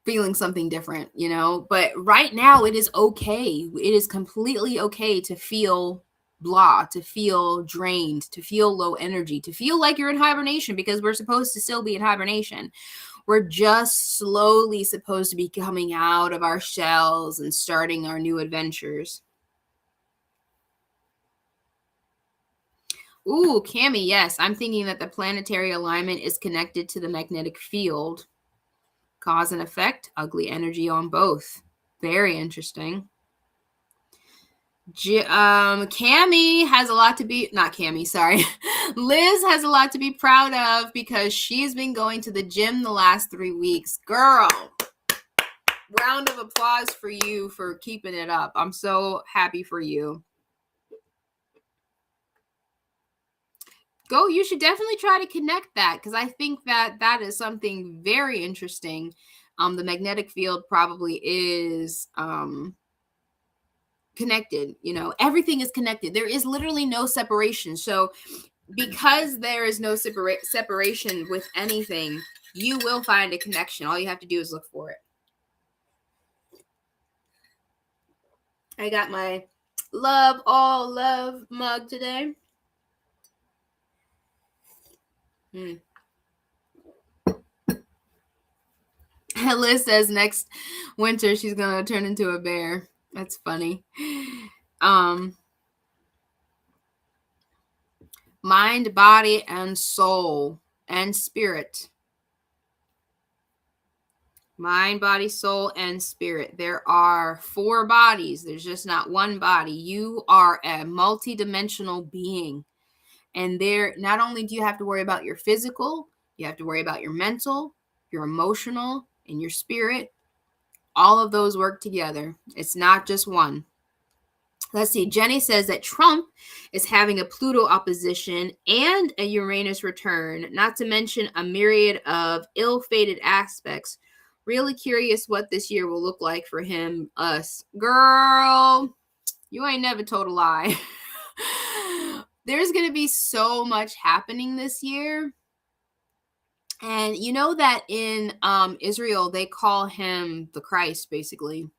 feeling something different, but right now it is okay. It is completely okay to feel blah, to feel drained, to feel low energy, to feel like you're in hibernation, because we're supposed to still be in hibernation. We're just slowly supposed to be coming out of our shells and starting our new adventures. Ooh, Cami, yes. I'm thinking that the planetary alignment is connected to the magnetic field. Cause and effect, ugly energy on both. Very interesting. Cami has a lot to be, not Cami, sorry. Liz has a lot to be proud of because she's been going to the gym the last 3 weeks. Girl, round of applause for you for keeping it up. I'm so happy for you. You should definitely try to connect that, because I think that is something very interesting. The magnetic field probably is connected. Everything is connected. There is literally no separation. So because there is no separation with anything, you will find a connection. All you have to do is look for it. I got my all love mug today. Liz says next winter she's gonna turn into a bear. That's funny. Mind, body, and soul, and spirit. Mind, body, soul, and spirit. There are 4 bodies. There's just not one body. You are a multidimensional being. And there, not only do you have to worry about your physical, you have to worry about your mental, your emotional, and your spirit. all of those work together. It's not just one. Let's see. Jenny says that Trump is having a Pluto opposition and a Uranus return, not to mention a myriad of ill-fated aspects. Really curious what this year will look like for him, us. Girl, you ain't never told a lie. There's going to be so much happening this year. And you know that in Israel, they call him the Christ, basically.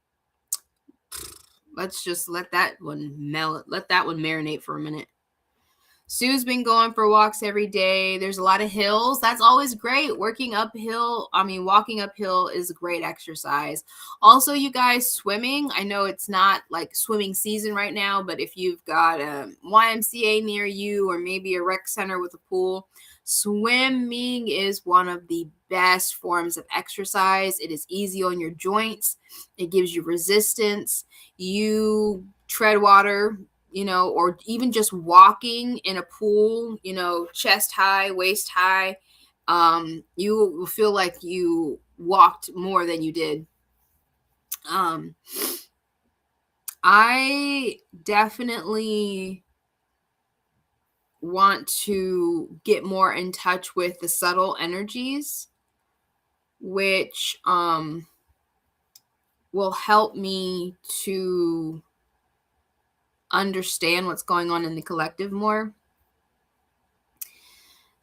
Let's just let that one marinate for a minute. Sue's been going for walks every day. There's a lot of hills. That's always great. Walking uphill is a great exercise. Also, you guys, swimming. I know it's not like swimming season right now, but if you've got a YMCA near you or maybe a rec center with a pool, swimming is one of the best forms of exercise. It is easy on your joints. It gives you resistance. You tread water, or even just walking in a pool, chest high, waist high, you will feel like you walked more than you did. I definitely want to get more in touch with the subtle energies, which will help me to understand what's going on in the collective more.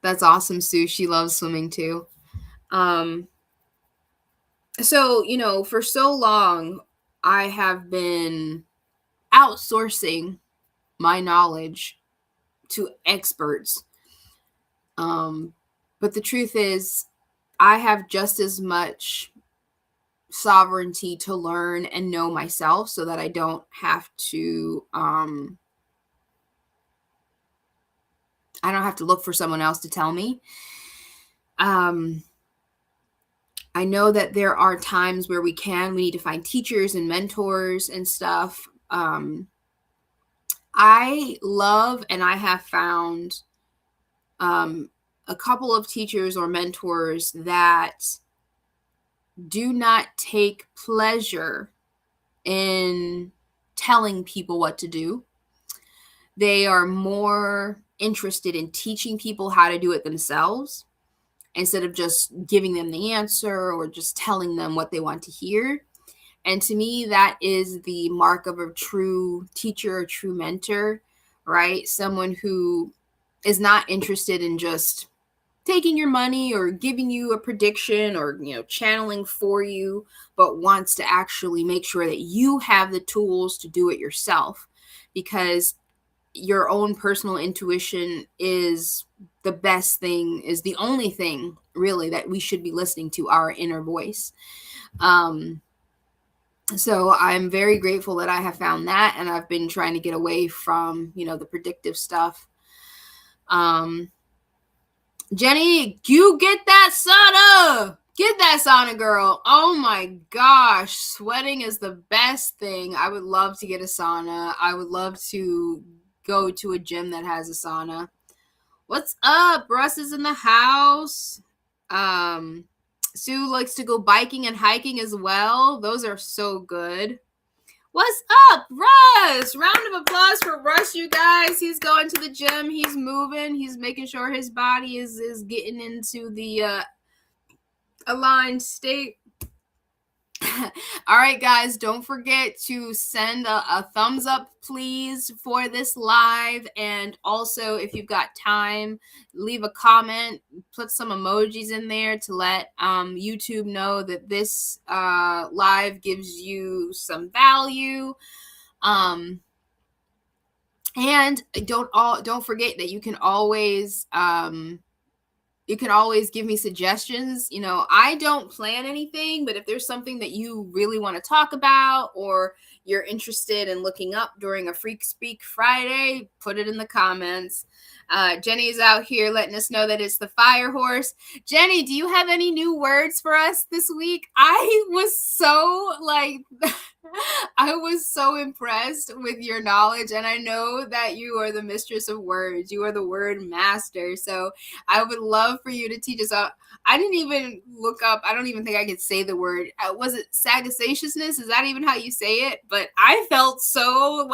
That's awesome, Sue. She loves swimming too. So, for so long, I have been outsourcing my knowledge to experts. But the truth is, I have just as much sovereignty to learn and know myself so that I don't have to look for someone else to tell me. I know that there are times where we need to find teachers and mentors and stuff. I love, and I have found a couple of teachers or mentors that do not take pleasure in telling people what to do. They are more interested in teaching people how to do it themselves instead of just giving them the answer or just telling them what they want to hear. And to me, that is the mark of a true teacher, a true mentor, right? Someone who is not interested in just taking your money or giving you a prediction or, channeling for you, but wants to actually make sure that you have the tools to do it yourself, because your own personal intuition is the best thing, is the only thing really that we should be listening to, our inner voice. So I'm very grateful that I have found that, and I've been trying to get away from, the predictive stuff. Jenny, you get that sauna. Get that sauna, girl. Oh my gosh. Sweating is the best thing. I would love to get a sauna. I would love to go to a gym that has a sauna. What's up? Russ is in the house. Sue likes to go biking and hiking as well. Those are so good. What's up, Russ? Round of applause for Russ, you guys. He's going to the gym. He's moving. He's making sure his body is getting into the aligned state. All right, guys, don't forget to send a thumbs up, please, for this live. And also, if you've got time, leave a comment, put some emojis in there to let YouTube know that this live gives you some value. And don't forget that you can always give me suggestions. I don't plan anything, but if there's something that you really want to talk about, or you're interested in looking up during a Freak Speak Friday, put it in the comments. Jenny is out here letting us know that it's the fire horse. Jenny, do you have any new words for us this week? I was so I was so impressed with your knowledge, and I know that you are the mistress of words. You are the word master. So I would love for you to teach us. I didn't even look up. I don't even think I could say the word. Was it sagaciousness? Is that even how you say it? But I felt so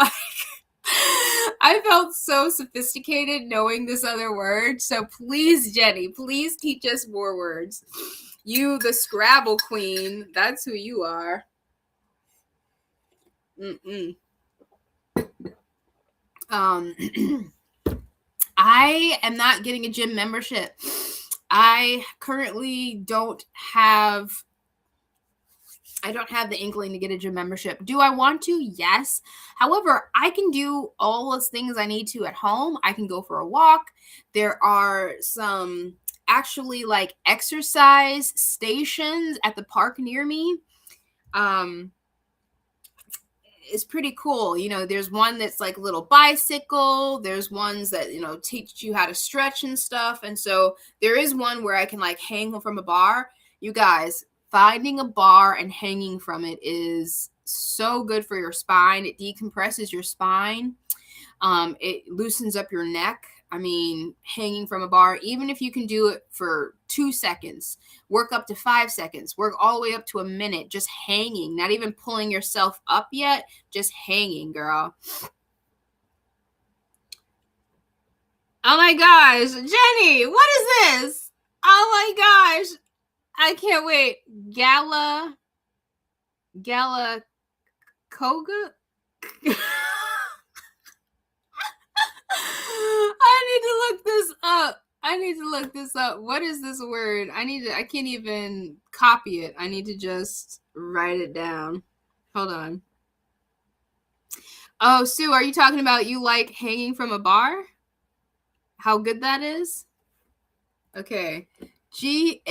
I felt so sophisticated knowing this other word. So please, Jenny, please teach us more words. You, the Scrabble queen, that's who you are. I am not getting a gym membership. I currently don't have the inkling to get a gym membership. Do I want to? Yes. However, I can do all those things I need to at home. I can go for a walk. There are some actually like exercise stations at the park near me. It's pretty cool. You know, there's one that's like a little bicycle. There's ones that, you know, teach you how to stretch and stuff. And so there is one where I can like hang from a bar. You guys, finding a bar and hanging from it is so good for your spine. It decompresses your spine. It loosens up your neck. I mean, hanging from a bar, even if you can do it for 2 seconds, work up to 5 seconds, work all the way up to a minute, just hanging, not even pulling yourself up yet, just hanging, girl. Oh my gosh, Jenny, what is this? Oh my gosh, I can't wait. Gala Koga? I need to look this up. What is this word? I can't even copy it. I need to just write it down. Hold on. Oh, Sue, are you talking about you like hanging from a bar? How good that is? Okay. GALACTAGOGUE.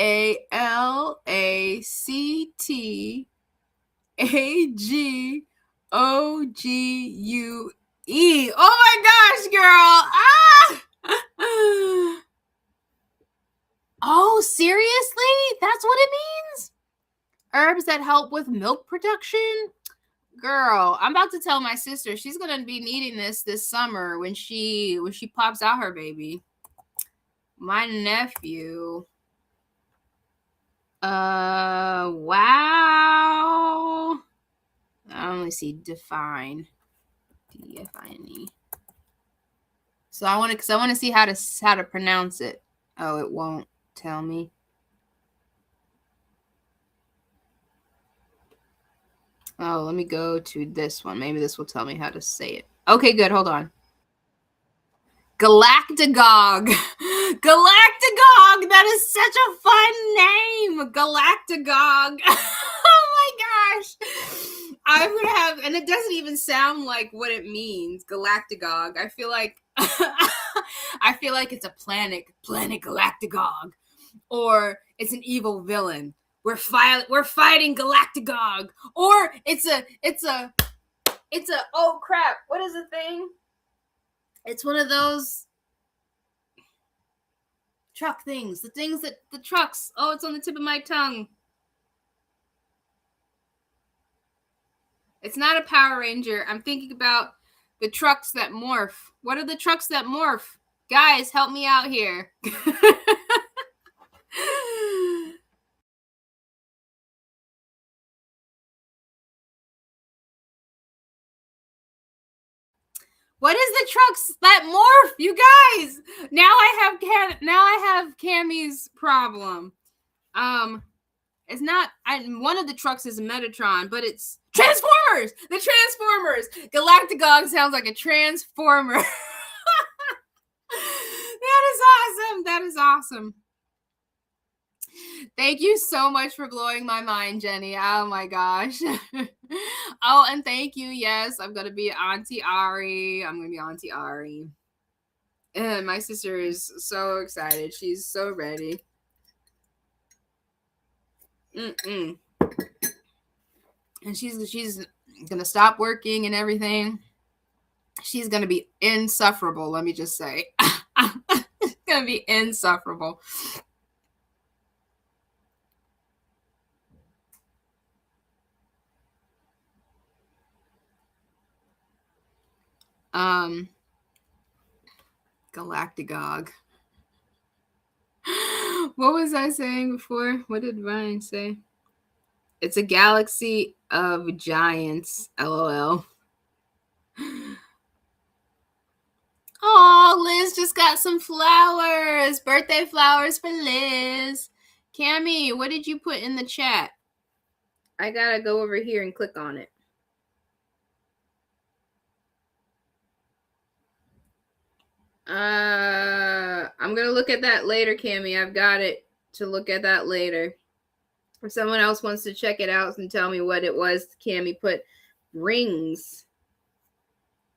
Oh my gosh, girl. Ah! Oh, seriously? That's what it means? Herbs that help with milk production? Girl, I'm about to tell my sister she's gonna be needing this summer when she pops out her baby. My nephew. Wow. I only see define. DFINE. So I want to see how to pronounce it. Oh, it won't tell me. Oh, let me go to this one. Maybe this will tell me how to say it. Okay, good. Hold on. Galactagog. Galactagog. That is such a fun name. Galactagog. Oh my gosh. I'm going to have, and it doesn't even sound like what it means. Galactagog. I feel like it's a planet Galactagog, or it's an evil villain. We're fighting Galactagog, or it's a oh crap, what is the thing? It's one of those truck things. The trucks. Oh, it's on the tip of my tongue. It's not a Power Ranger. I'm thinking about the trucks that morph. What are the trucks that morph? Guys, help me out here. What is the trucks that morph, you guys? Now I have Cammy's problem. It's not. One of the trucks is a Metatron, but it's Transformers. The Transformers. Galactagog sounds like a transformer. That is awesome. Thank you so much for blowing my mind, Jenny. Oh my gosh. Oh, and thank you. Yes, I'm gonna be Auntie Ari. And my sister is so excited. She's so ready. And she's gonna stop working and everything. She's gonna be insufferable, let me just say. It's gonna be insufferable. Galactagog. What was I saying before? What did Ryan say? It's a galaxy of giants. LOL. Oh, Liz just got some flowers. Birthday flowers for Liz. Cammy, what did you put in the chat? I gotta go over here and click on it. I'm gonna look at that later, Cammy. I've got it to look at that later. If someone else wants to check it out and tell me what it was, Cammy put rings.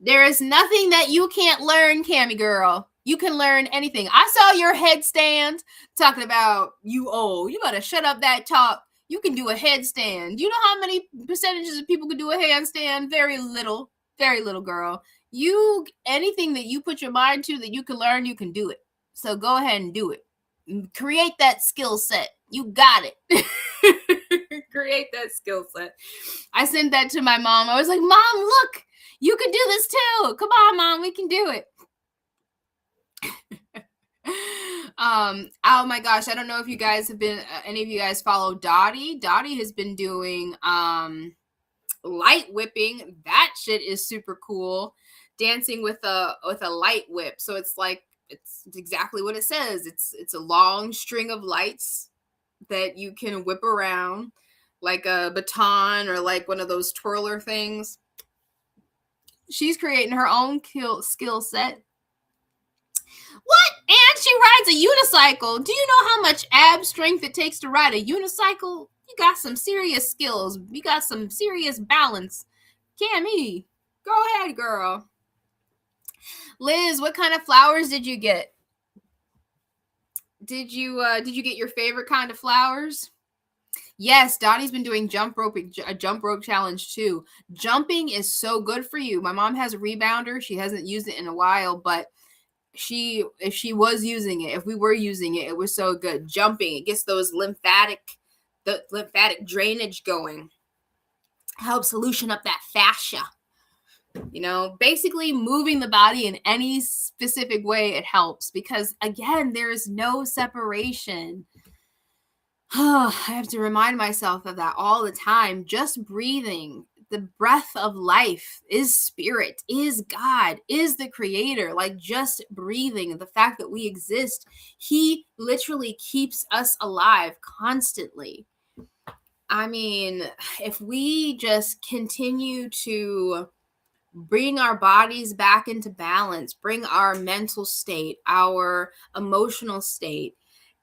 There is nothing that you can't learn, Cammy girl. You can learn anything. I saw your headstand talking about you better shut up that talk. You can do a headstand. You know how many percentages of people can do a handstand? Very little, girl. Anything that you put your mind to that you can learn, you can do it. So go ahead and do it. Create that skill set. You got it. Create that skill set. I sent that to my mom. I was like, Mom, look, you can do this too. Come on, Mom, we can do it. Oh my gosh, I don't know if you guys have been any of you guys follow Dottie. Dottie has been doing light whipping. That shit is super cool. Dancing with a light whip. So it's like it's exactly what it says. It's a long string of lights that you can whip around like a baton or like one of those twirler things. She's creating her own skill set. What? And she rides a unicycle. Do you know how much ab strength it takes to ride a unicycle? You got some serious skills. You got some serious balance. Cammy, go ahead, girl. Liz, what kind of flowers did you get? Did you get your favorite kind of flowers? Yes, Dottie's been doing a jump rope challenge too. Jumping is so good for you. My mom has a rebounder. She hasn't used it in a while, but if we were using it, it was so good. Jumping, it gets the lymphatic drainage going. Helps loosen up that fascia. Basically moving the body in any specific way, it helps because again, there is no separation. I have to remind myself of that all the time. Just breathing. The breath of life is spirit, is God, is the creator. Like just breathing, the fact that we exist, he literally keeps us alive constantly. I mean, if we just continue to bring our bodies back into balance, bring our mental state, our emotional state,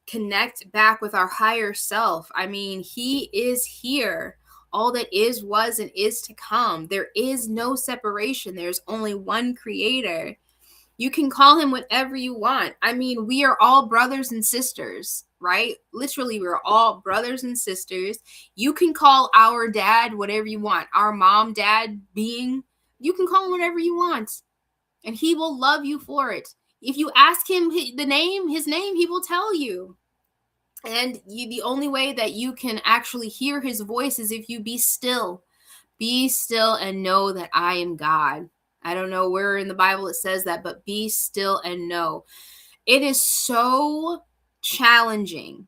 connect back with our higher self. I mean, he is here. All that is, was, and is to come. There is no separation. There's only one creator. You can call him whatever you want. I mean, we are all brothers and sisters, right? Literally, we're all brothers and sisters. You can call our dad whatever you want. Our mom, dad, being, you can call him whatever you want. And he will love you for it. If you ask him his name, he will tell you. And the only way that you can actually hear his voice is if you be still. Be still and know that I am God. I don't know where in the Bible it says that, but be still and know. It is so challenging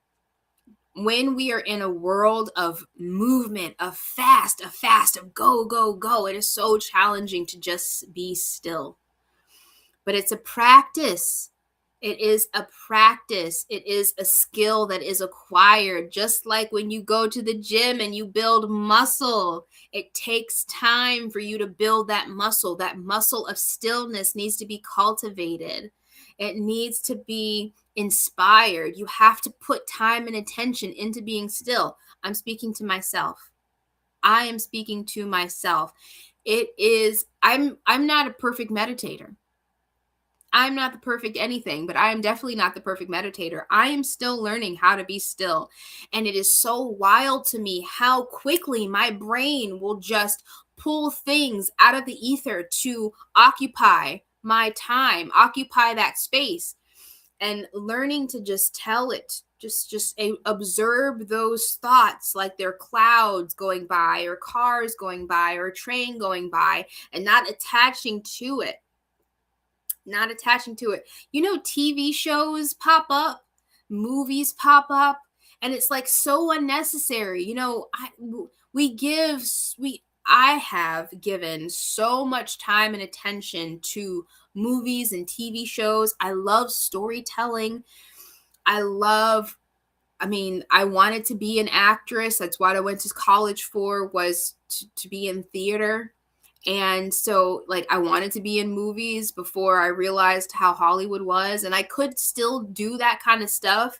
when we are in a world of movement, of fast, of go, go, go. It is so challenging to just be still. But it's a practice. It is a practice. It is a skill that is acquired. Just like when you go to the gym and you build muscle, it takes time for you to build that muscle. That muscle of stillness needs to be cultivated. It needs to be inspired. You have to put time and attention into being still. I'm speaking to myself. I am speaking to myself. I'm not a perfect meditator. I'm not the perfect anything, but I am definitely not the perfect meditator. I am still learning how to be still. And it is so wild to me how quickly my brain will just pull things out of the ether to occupy my time, occupy that space, and learning to just tell it, observe those thoughts like they're clouds going by or cars going by or a train going by, and not attaching to it. TV shows pop up, movies pop up, and it's like so unnecessary. I have given so much time and attention to movies and TV shows. I love storytelling. I wanted to be an actress. That's what I went to college for, was to be in theater. And so, like, I wanted to be in movies before I realized how Hollywood was. And I could still do that kind of stuff,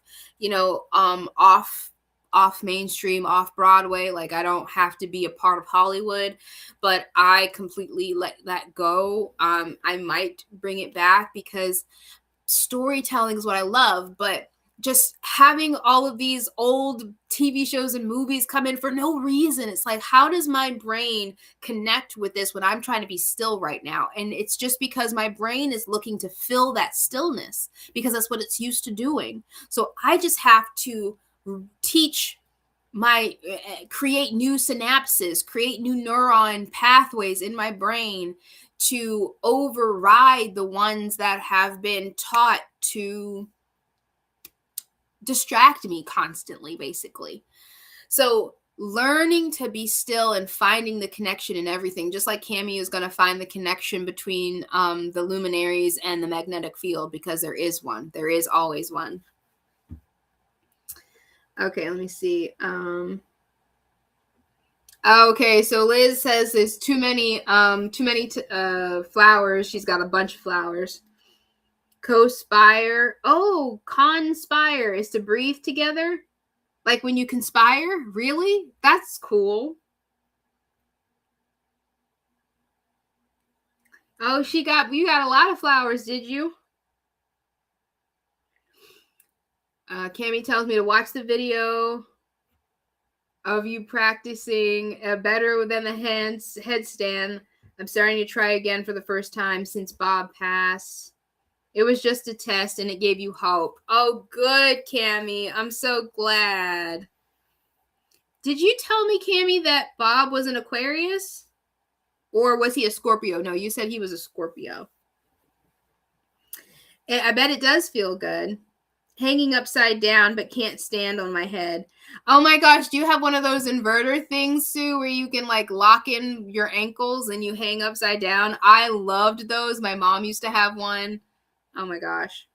off mainstream, off Broadway. Like, I don't have to be a part of Hollywood, but I completely let that go. I might bring it back because storytelling is what I love, but just having all of these old TV shows and movies come in for no reason. It's like, how does my brain connect with this when I'm trying to be still right now? And it's just because my brain is looking to fill that stillness because that's what it's used to doing. So I just have to create new synapses, create new neuron pathways in my brain to override the ones that have been taught to distract me constantly, basically. So learning to be still and finding the connection in everything, just like Cami is going to find the connection between the luminaries and the magnetic field, because there is one. There is always one. Okay, let me see. Okay, so Liz says there's too many flowers. She's got a bunch of flowers. Co-spire. Oh, conspire is to breathe together. Like when you conspire? Really? That's cool. Oh, you got a lot of flowers, did you? Cami tells me to watch the video of you practicing better than the headstand. I'm starting to try again for the first time since Bob passed. It was just a test and it gave you hope. Oh, good, Cami. I'm so glad. Did you tell me, Cami, that Bob was an Aquarius? Or was he a Scorpio? No, you said he was a Scorpio. And I bet it does feel good. Hanging upside down but can't stand on my head. Oh my gosh, do you have one of those inverter things, Sue, where you can like lock in your ankles and you hang upside down? I loved those. My mom used to have one. Oh my gosh.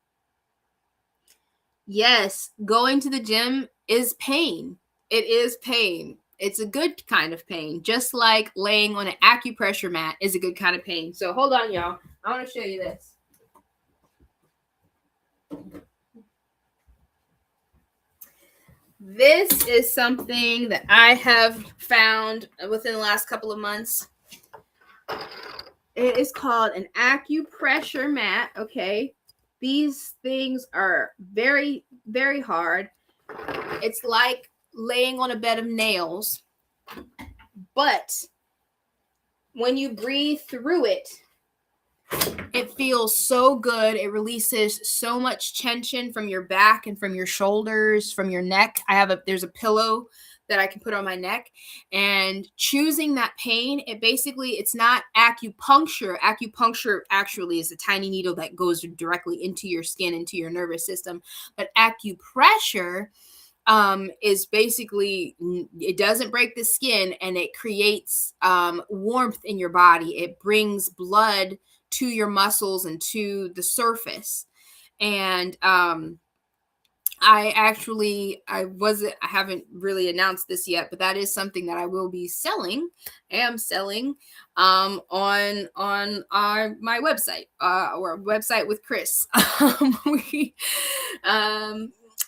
Yes, going to the gym is pain. It is pain. It's a good kind of pain, just like laying on an acupressure mat is a good kind of pain. So hold on, y'all. I want to show you this. This is something that I have found within the last couple of months. It is called an acupressure mat, okay? These things are very, very hard. It's like laying on a bed of nails. But when you breathe through it, it feels so good. It releases so much tension from your back and from your shoulders, from your neck. There's a pillow that I can put on my neck, and choosing that pain, it's not acupuncture. Acupuncture actually is a tiny needle that goes directly into your skin, into your nervous system. But acupressure is basically, it doesn't break the skin, and it creates warmth in your body. It brings blood to your muscles and to the surface. And I haven't really announced this yet, but that is something that I will be selling. I am selling on my website, or website with Chris.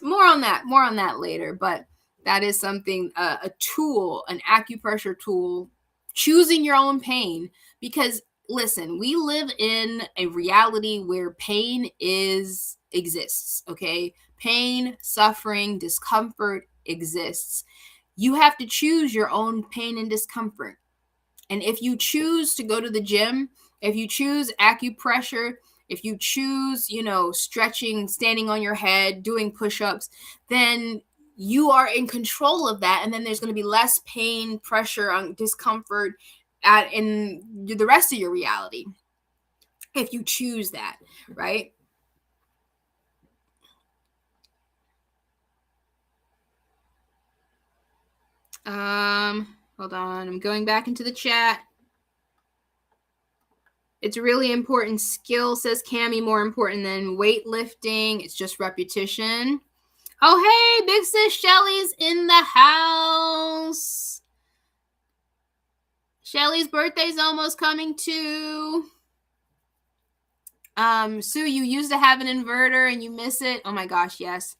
More on that later, but that is something, a tool, an acupressure tool, choosing your own pain, because listen, we live in a reality where pain exists, okay? Pain, suffering, discomfort exists. You have to choose your own pain and discomfort. And if you choose to go to the gym, if you choose acupressure, if you choose, stretching, standing on your head, doing push-ups, then you are in control of that. And then there's going to be less pain, pressure, discomfort in the rest of your reality if you choose that, right? Hold on. I'm going back into the chat. It's a really important skill, says Cammie, more important than weightlifting. It's just repetition. Oh, hey, big sis Shelly's in the house. Shelly's birthday's almost coming too. Sue, you used to have an inverter and you miss it. Oh my gosh, yes.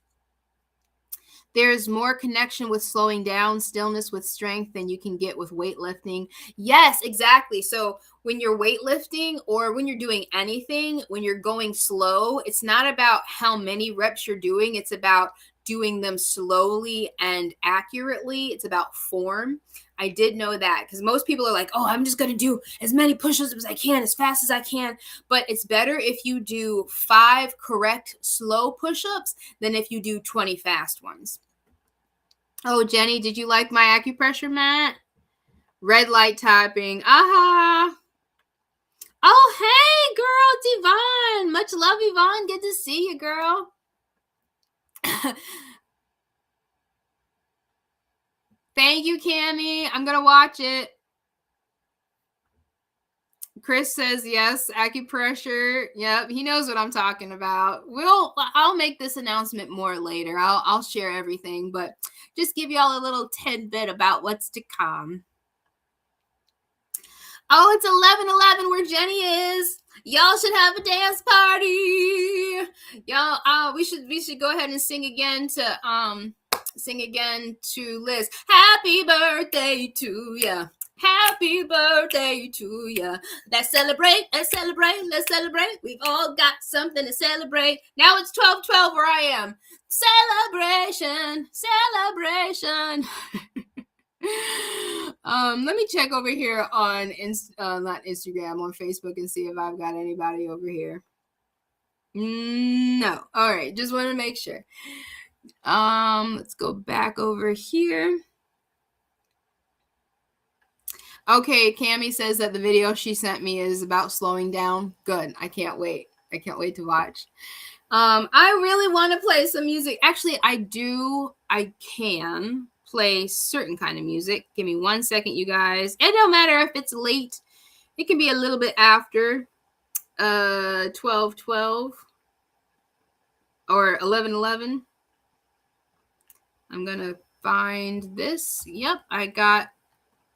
There's more connection with slowing down, stillness with strength than you can get with weightlifting. Yes, exactly. So when you're weightlifting or when you're doing anything, when you're going slow, it's not about how many reps you're doing. It's about doing them slowly and accurately. It's about form. I did know that because most people are like, oh, I'm just going to do as many push-ups as I can, as fast as I can. But it's better if you do 5 correct slow push-ups than if you do 20 fast ones. Oh, Jenny, did you like my acupressure mat? Red light tapping. Aha. Oh, hey, girl, Devon. Much love, Yvonne. Good to see you, girl. Thank you, Cammie. I'm going to watch it. Chris says yes, acupressure. Yep, he knows what I'm talking about. I'll make this announcement more later. I'll share everything, but just give y'all a little tidbit about what's to come. Oh, it's 11:11 where Jenny is. Y'all should have a dance party. Y'all, we should go ahead and sing again to Liz. Happy birthday to ya. Happy birthday to ya. Let's celebrate, let's celebrate, let's celebrate. We've all got something to celebrate. Now it's 12:12 where I am. Celebration, celebration. Let me check over here on not Instagram, on Facebook and see if I've got anybody over here. No. All right, just want to make sure. Let's go back over here. Okay, Cammie says that the video she sent me is about slowing down. Good. I can't wait. I can't wait to watch. I really want to play some music. Actually, I can play certain kind of music. Give me 1 second, you guys. It don't matter if it's late. It can be a little bit after 12:12 or 11:11. I'm going to find this. Yep, I got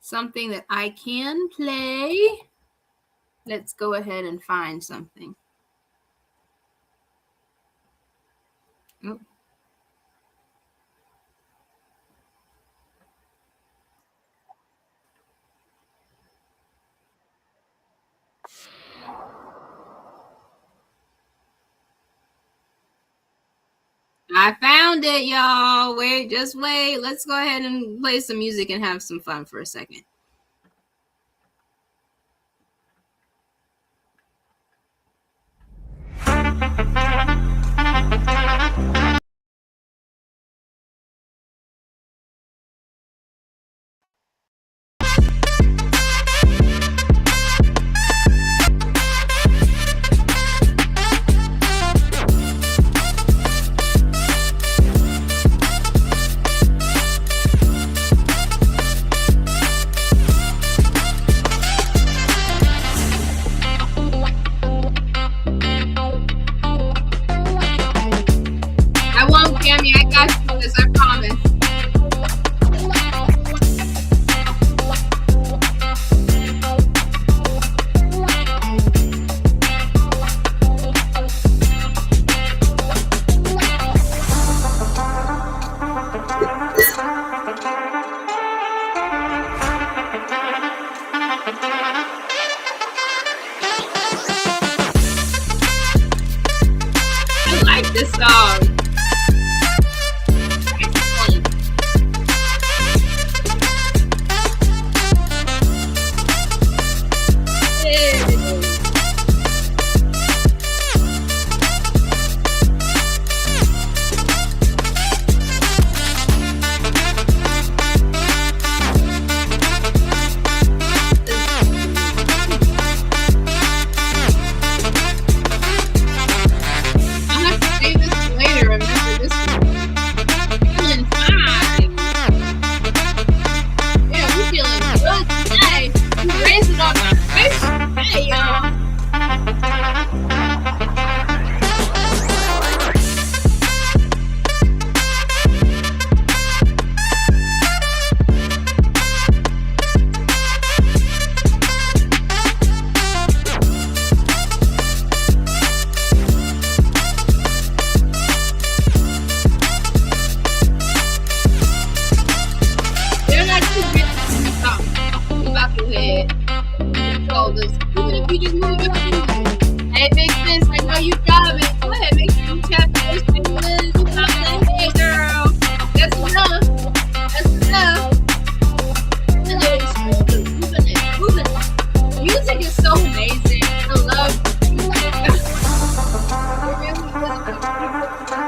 something that I can play. Let's go ahead and find something. Oh. I found it, y'all. Wait, just wait. Let's go ahead and play some music and have some fun for a second.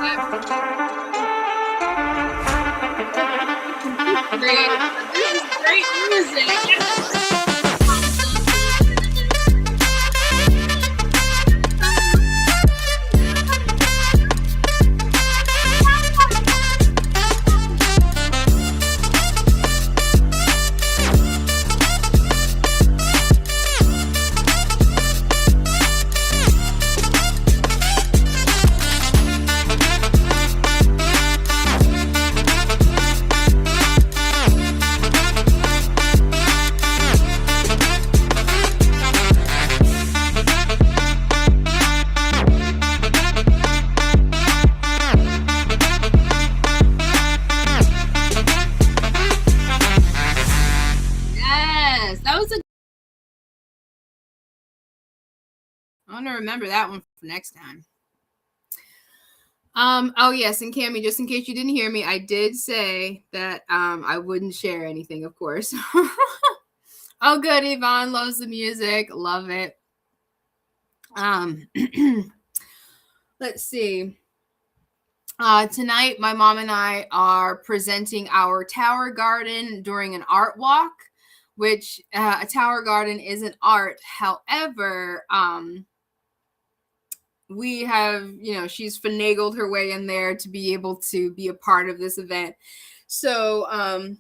Great. This is great music. Yes, that was a. I want to remember that one for next time. Oh yes, and Cammie, just in case you didn't hear me, I did say that I wouldn't share anything, of course. Oh good, Yvonne loves the music, love it. Let's see. Tonight my mom and I are presenting our tower garden during an art walk, which a tower garden isn't art. However, we have, she's finagled her way in there to be able to be a part of this event. So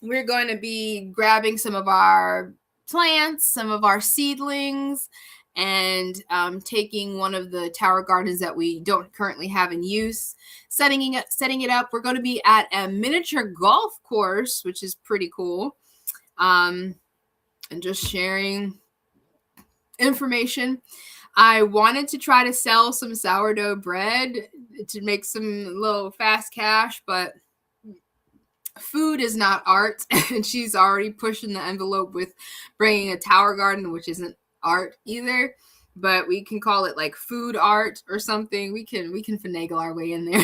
we're going to be grabbing some of our plants, some of our seedlings, and taking one of the tower gardens that we don't currently have in use, setting it up. We're going to be at a miniature golf course, which is pretty cool, and just sharing information. I wanted to try to sell some sourdough bread to make some little fast cash, but food is not art, and she's already pushing the envelope with bringing a tower garden, which isn't art either, but we can call it like food art or something. We can finagle our way in there.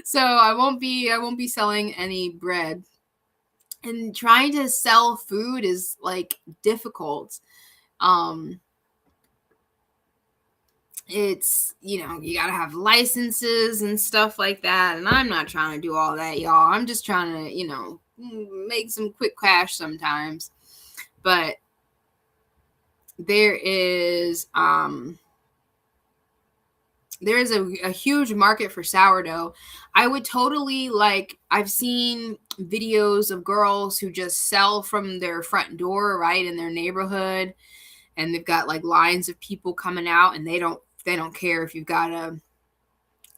So I won't be selling any bread, and trying to sell food is like difficult. It's, you gotta have licenses and stuff like that, and I'm not trying to do all that, y'all. I'm just trying to, make some quick cash sometimes. But there is a huge market for sourdough. I would totally I've seen videos of girls who just sell from their front door right in their neighborhood, and they've got like lines of people coming out, and they don't care if you've got a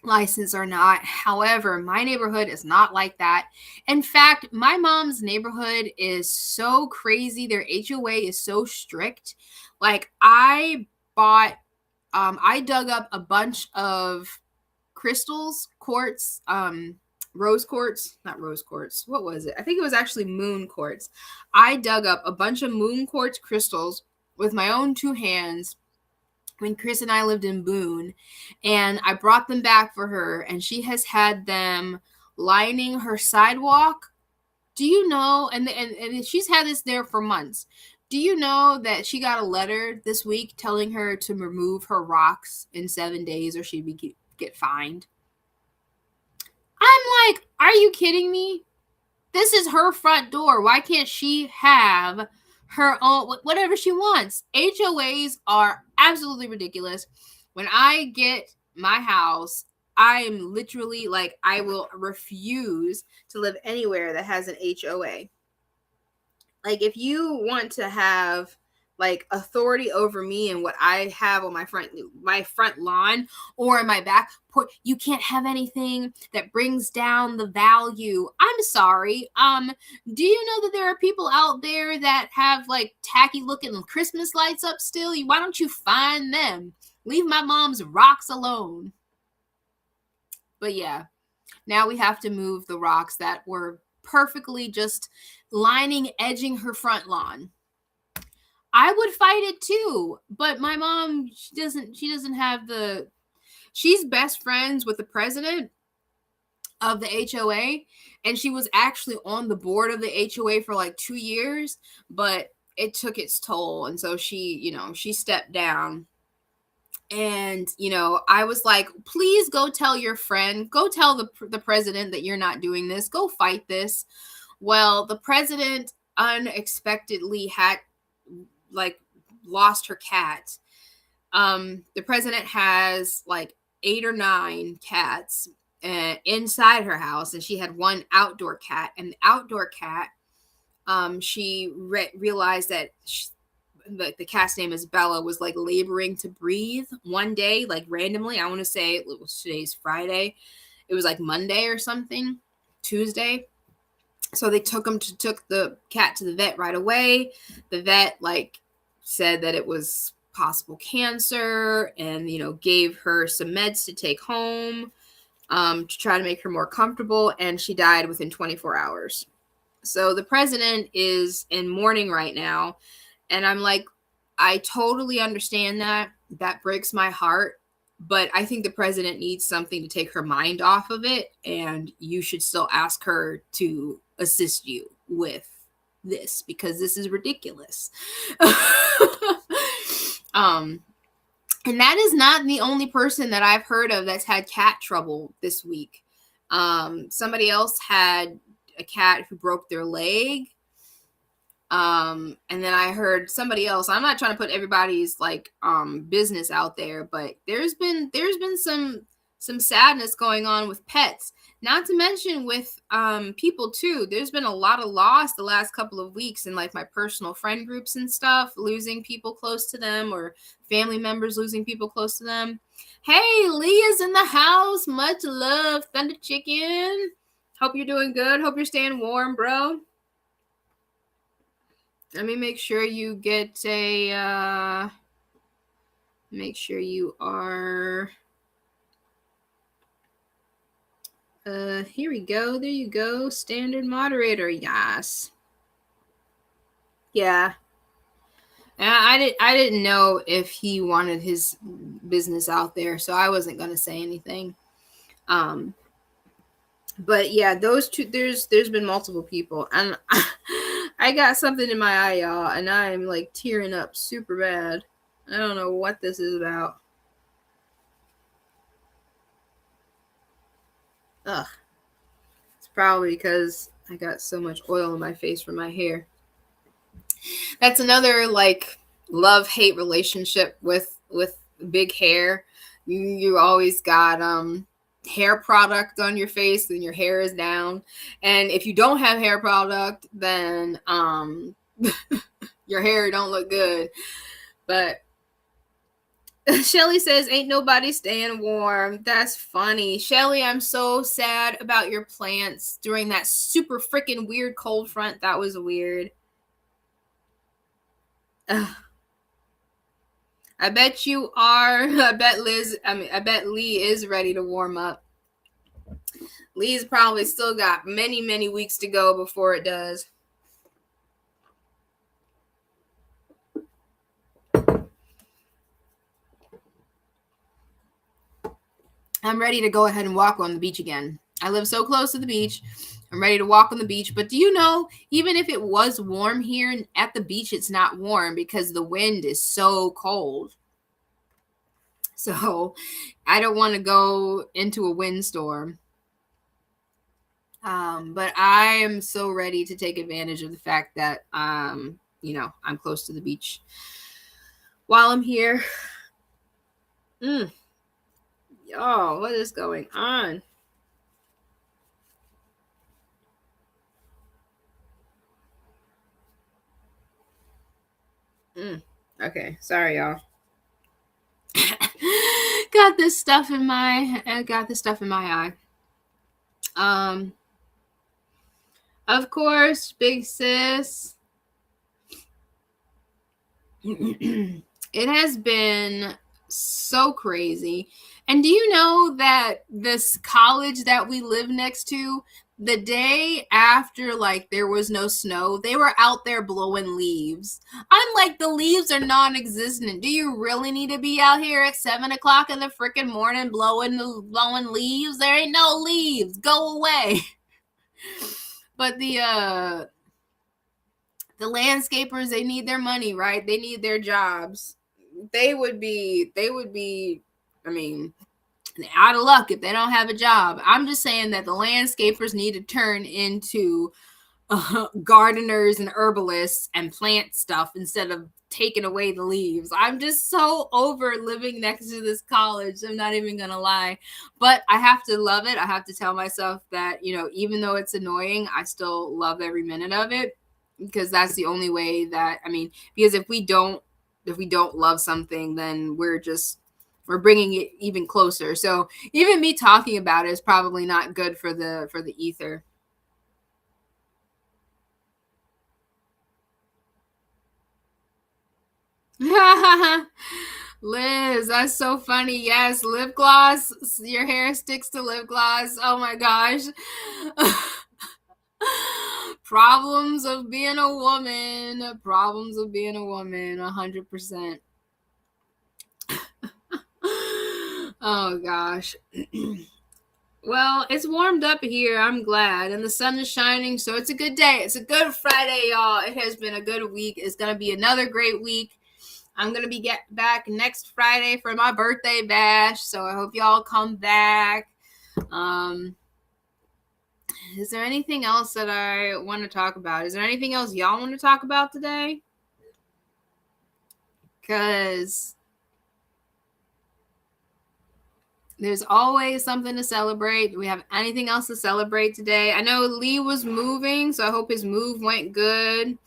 license or not. However, my neighborhood is not like that. In fact, my mom's neighborhood is so crazy. Their HOA is so strict. Like I dug up a bunch of crystals, quartz, rose quartz, not rose quartz. What was it? I think it was actually moon quartz. I dug up a bunch of moon quartz crystals with my own two hands when Chris and I lived in Boone, and I brought them back for her, and she has had them lining her sidewalk. Do you know, and she's had this there for months. Do you know that she got a letter this week telling her to remove her rocks in 7 days or she'd get fined? I'm like, are you kidding me? This is her front door. Why can't she have her own, whatever she wants? HOAs are absolutely ridiculous. When I get my house, I'm literally like, I will refuse to live anywhere that has an HOA. Like, if you want to have like authority over me and what I have on my front lawn or in my back porch, you can't have anything that brings down the value. I'm sorry. Do you know that there are people out there that have like tacky looking Christmas lights up still? Why don't you find them? Leave my mom's rocks alone. But yeah, now we have to move the rocks that were perfectly just edging her front lawn. I would fight it too, but my mom, she doesn't have she's best friends with the president of the HOA, and she was actually on the board of the HOA for like 2 years, but it took its toll, and so she stepped down. And, I was like, please go tell your friend, go tell the president that you're not doing this, go fight this. Well, the president unexpectedly had like lost her cat. The president has like 8 or 9 cats inside her house, and she had one outdoor cat. And the outdoor cat, she realized that the cat's name is Bella, was like laboring to breathe one day, like randomly. I want to say it was, today's Friday. It was like Monday or something, Tuesday. So they took the cat to the vet right away. The vet like said that it was possible cancer, and gave her some meds to take home to try to make her more comfortable, and she died within 24 hours. So the president is in mourning right now, and I'm like, I totally understand that. That breaks my heart, but I think the president needs something to take her mind off of it, and you should still ask her to assist you with this, because this is ridiculous. And that is not the only person that I've heard of that's had cat trouble this week. Somebody else had a cat who broke their leg. And then I heard somebody else, I'm not trying to put everybody's like business out there, but there's been some sadness going on with pets, not to mention with people too. There's been a lot of loss the last couple of weeks in like my personal friend groups and stuff, losing people close to them, or family members losing people close to them. Hey, Leah's in the house. Much love, Thunder Chicken. Hope you're doing good. Hope you're staying warm, bro. Let me make sure you get make sure you are, here we go. There you go. Standard moderator. Yes. Yeah. I didn't know if he wanted his business out there, so I wasn't going to say anything. But yeah, those two, there's been multiple people, and I got something in my eye, y'all, and I'm like tearing up super bad. I don't know what this is about. Ugh. It's probably because I got so much oil in my face from my hair. That's another like love-hate relationship with big hair. You always got hair product on your face, then your hair is down. And if you don't have hair product, then your hair don't look good. But Shelly says, ain't nobody staying warm. That's funny. Shelly, I'm so sad about your plants during that super freaking weird cold front. That was weird. Ugh. I bet you are. I bet Lee is ready to warm up. Lee's probably still got many, many weeks to go before it does. I'm ready to go ahead and walk on the beach again. I live so close to the beach. I'm ready to walk on the beach. But do you know, even if it was warm here at the beach, it's not warm because the wind is so cold. So I don't want to go into a windstorm. But I am so ready to take advantage of the fact that, I'm close to the beach while I'm here. Y'all, what is going on? Okay, sorry, y'all. got this stuff in my eye. Of course, big sis. It has been so crazy. And do you know that this college that we live next to, the day after like there was no snow, they were out there blowing leaves. I'm like, the leaves are non-existent. Do you really need to be out here at 7:00 in the freaking morning blowing leaves? There ain't no leaves. Go away. But the landscapers, they need their money, right? They need their jobs. they would be, I mean, out of luck if they don't have a job. I'm just saying that the landscapers need to turn into gardeners and herbalists and plant stuff instead of taking away the leaves. I'm just so over living next to this college. I'm not even gonna lie, but I have to love it. I have to tell myself that, you know, even though it's annoying, I still love every minute of it, because that's the only way that, I mean, because if we don't love something, then we're bringing it even closer. So even me talking about it is probably not good for the ether. Liz, that's so funny. Yes, lip gloss. Your hair sticks to lip gloss. Oh my gosh. Problems of being a woman. Problems of being a woman. 100%. Oh gosh. Well, it's warmed up here. I'm glad. And the sun is shining. So it's a good day. It's a good Friday, y'all. It has been a good week. It's going to be another great week. I'm going to be back next Friday for my birthday bash. So I hope y'all come back. Is there anything else that I want to talk about? Is there anything else y'all want to talk about today? Because there's always something to celebrate. Do we have anything else to celebrate today? I know Lee was moving, so I hope his move went good.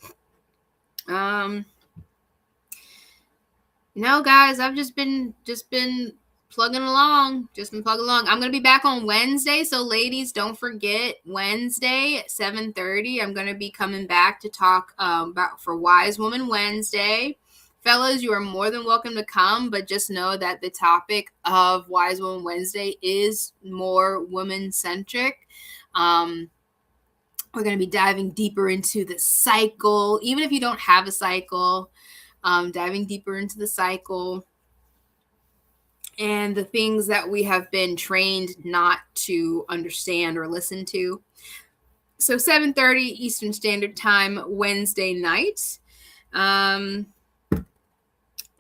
No, guys, I've just been plugging along. I'm gonna be back on Wednesday, so ladies, don't forget Wednesday at 7:30. I'm gonna be coming back to talk about for Wise Woman Wednesday. Fellas, you are more than welcome to come, but just know that the topic of Wise Woman Wednesday is more woman-centric. We're going to be diving deeper into the cycle, even if you don't have a cycle, diving deeper into the cycle and the things that we have been trained not to understand or listen to. So 7:30 Eastern Standard Time, Wednesday night.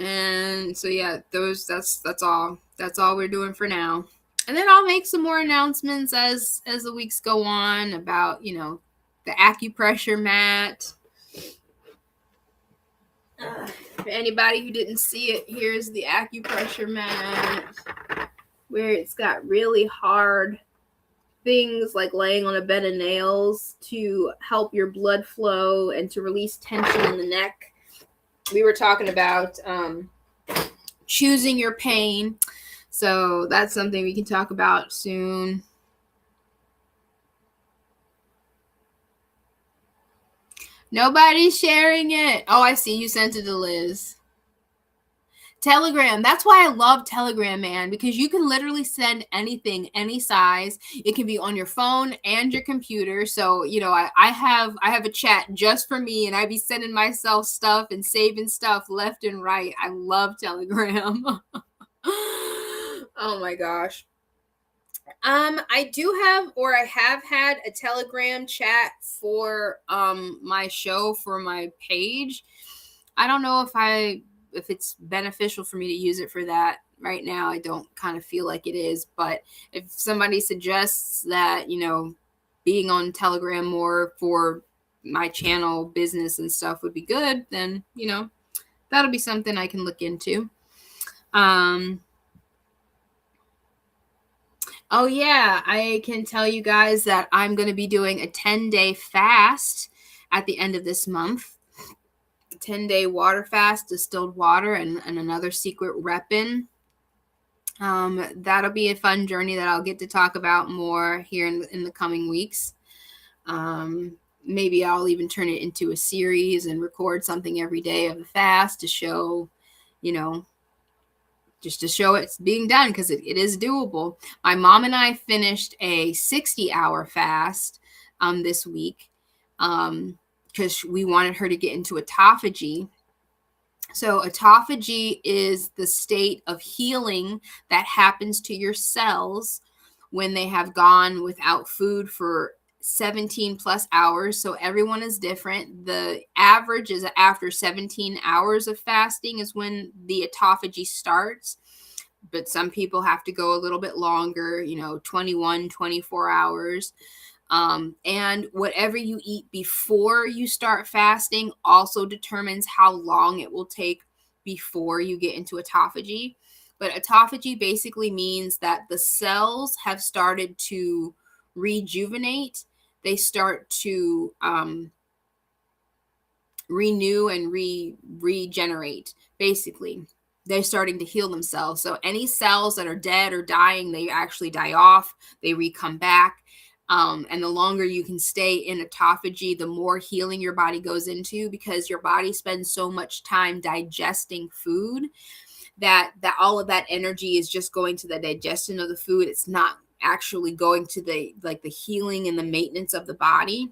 And so yeah, that's all we're doing for now. And then I'll make some more announcements as the weeks go on about, you know, the acupressure mat. For anybody who didn't see it, here's the acupressure mat where it's got really hard things like laying on a bed of nails to help your blood flow and to release tension in the neck. We were talking about choosing your pain. So that's something we can talk about soon. Nobody's sharing it. Oh, I see. You sent it to Liz. Telegram. That's why I love Telegram, man, because you can literally send anything, any size. It can be on your phone and your computer. So, you know, I have a chat just for me, and I be sending myself stuff and saving stuff left and right. I love Telegram. Oh my gosh. I have had a Telegram chat for my show, for my page. I don't know if it's beneficial for me to use it for that right now. I don't kind of feel like it is, but if somebody suggests that, you know, being on Telegram more for my channel business and stuff would be good, then, you know, that'll be something I can look into. Oh yeah, I can tell you guys that I'm going to be doing a 10-day fast at the end of this month. 10-day water fast, distilled water, and another secret reppin'. That'll be a fun journey that I'll get to talk about more here in the coming weeks. Maybe I'll even turn it into a series and record something every day of the fast to show, you know, just to show it's being done, because it is doable. My mom and I finished a 60-hour fast this week because we wanted her to get into autophagy. So autophagy is the state of healing that happens to your cells when they have gone without food for 17 plus hours. So everyone is different. The average is after 17 hours of fasting is when the autophagy starts. But some people have to go a little bit longer, 21, 24 hours. And whatever you eat before you start fasting also determines how long it will take before you get into autophagy. But autophagy basically means that the cells have started to rejuvenate. They start to renew and regenerate, basically. They're starting to heal themselves. So any cells that are dead or dying, they actually die off. They come back. And the longer you can stay in autophagy, the more healing your body goes into, because your body spends so much time digesting food that all of that energy is just going to the digestion of the food. It's not actually going to the healing and the maintenance of the body.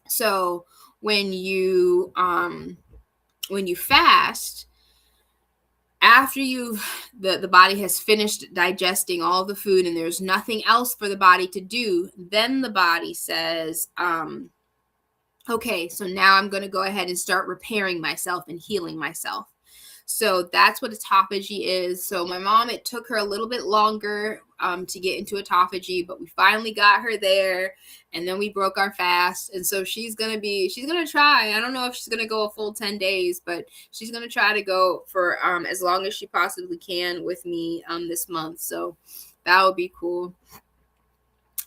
So when you fast, after the body has finished digesting all the food and there's nothing else for the body to do, then the body says, okay, so now I'm going to go ahead and start repairing myself and healing myself. So that's what autophagy is. So my mom, it took her a little bit longer to get into autophagy, but we finally got her there, and then we broke our fast. And so she's going to try. I don't know if she's going to go a full 10 days, but she's going to try to go for as long as she possibly can with me this month. So that would be cool.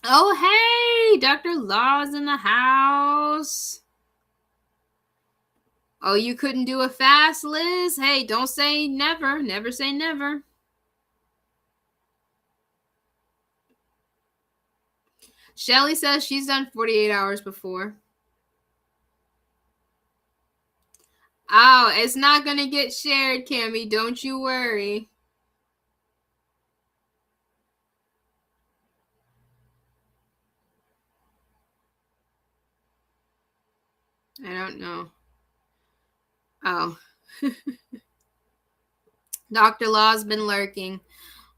Oh, hey, Dr. Law's in the house. Oh, you couldn't do a fast, Liz? Hey, don't say never. Never say never. Shelly says she's done 48 hours before. Oh, it's not going to get shared, Cammie. Don't you worry. I don't know. Oh. Dr. Law's been lurking.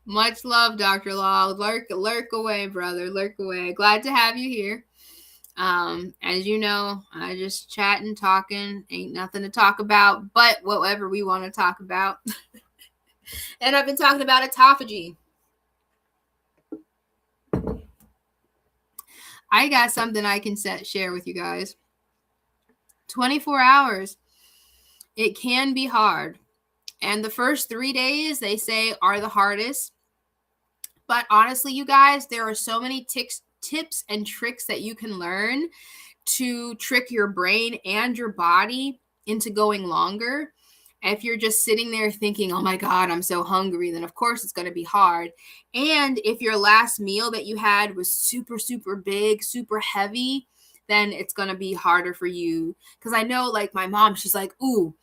Much love, Dr. Law. Lurk away, brother. Lurk away. Glad to have you here. As you know, I just chatting, talking, ain't nothing to talk about but whatever we want to talk about. And I've been talking about autophagy. I got something I can share with you guys. 24 hours. It can be hard. And the first 3 days, they say, are the hardest. But honestly, you guys, there are so many tips and tricks that you can learn to trick your brain and your body into going longer. If you're just sitting there thinking, oh my God, I'm so hungry, then of course it's going to be hard. And if your last meal that you had was super, super big, super heavy, then it's going to be harder for you. Because I know, like my mom, she's like, ooh,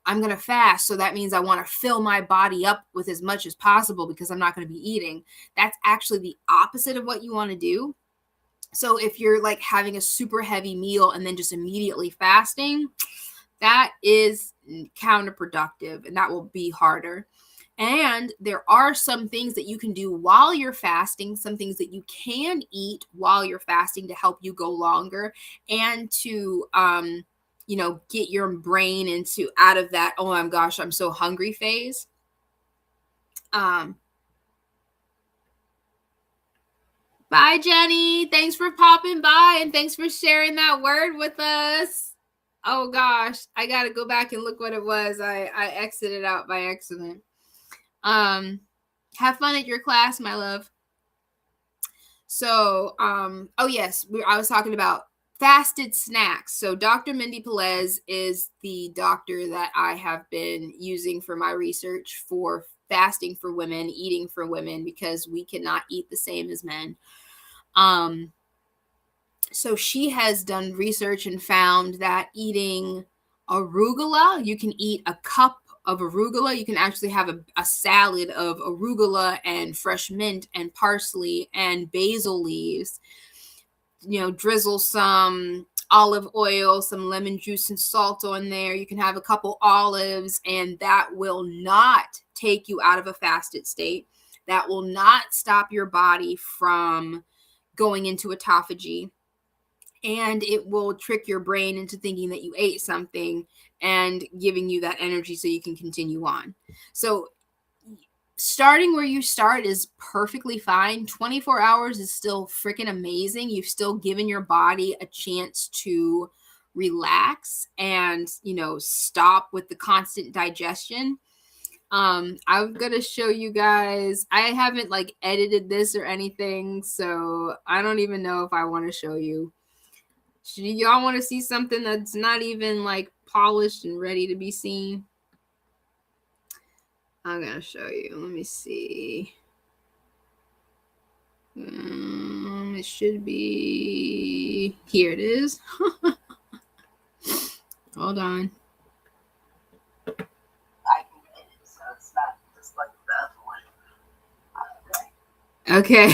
I'm going to fast. So that means I want to fill my body up with as much as possible because I'm not going to be eating. That's actually the opposite of what you want to do. So if you're like having a super heavy meal and then just immediately fasting, that is counterproductive and that will be harder. And there are some things that you can do while you're fasting, some things that you can eat while you're fasting to help you go longer and to, get your brain out of that, oh my gosh, I'm so hungry phase. Bye, Jenny. Thanks for popping by and thanks for sharing that word with us. Oh gosh, I got to go back and look what it was. I exited out by accident. Have fun at your class, my love. So, oh yes, I was talking about fasted snacks. So Dr. Mindy Pelez is the doctor that I have been using for my research for fasting for women, eating for women, because we cannot eat the same as men. So she has done research and found that eating arugula, you can eat a cup of arugula. You can actually have a salad of arugula and fresh mint and parsley and basil leaves. Drizzle some olive oil, some lemon juice and salt on there. You can have a couple olives, and that will not take you out of a fasted state. That will not stop your body from going into autophagy. and it will trick your brain into thinking that you ate something and giving you that energy so you can continue on. So starting where you start is perfectly fine. 24 hours is still freaking amazing. You've still given your body a chance to relax and, stop with the constant digestion. I'm gonna show you guys. I haven't like edited this or anything, so I don't even know if I want to show you. Y'all want to see something that's not even like polished and ready to be seen? I'm gonna show you. Let me see. It should be here. It is. Hold on. I can edit, so it's not just like the other one. Okay.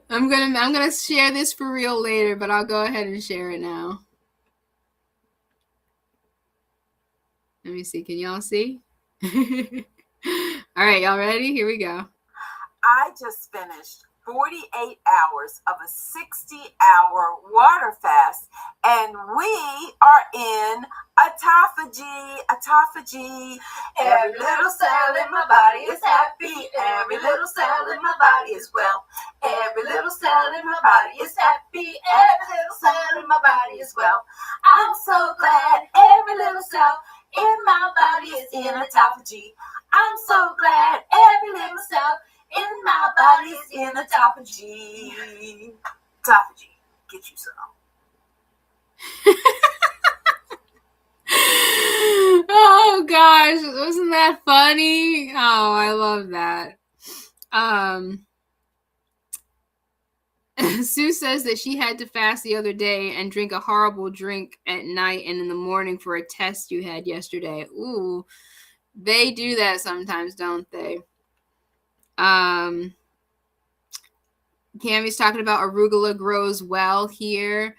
I'm gonna share this for real later, but I'll go ahead and share it now. Let me see. Can y'all see? All right, y'all ready? Here we go. I just finished 48 hours of a 60-hour water fast, and we are in autophagy. Every little cell in my body is happy. Every little cell in my body is well. Every little cell in my body is happy. Every little cell in my body is well. I'm so glad every little cell in my body is in autophagy. I'm so glad every little cell in my body is in autophagy. Autophagy, get you some. Oh gosh, wasn't that funny? Oh, I love that. Sue says that she had to fast the other day and drink a horrible drink at night and in the morning for a test you had yesterday. Ooh, they do that sometimes, don't they? Cammy's talking about arugula grows well here.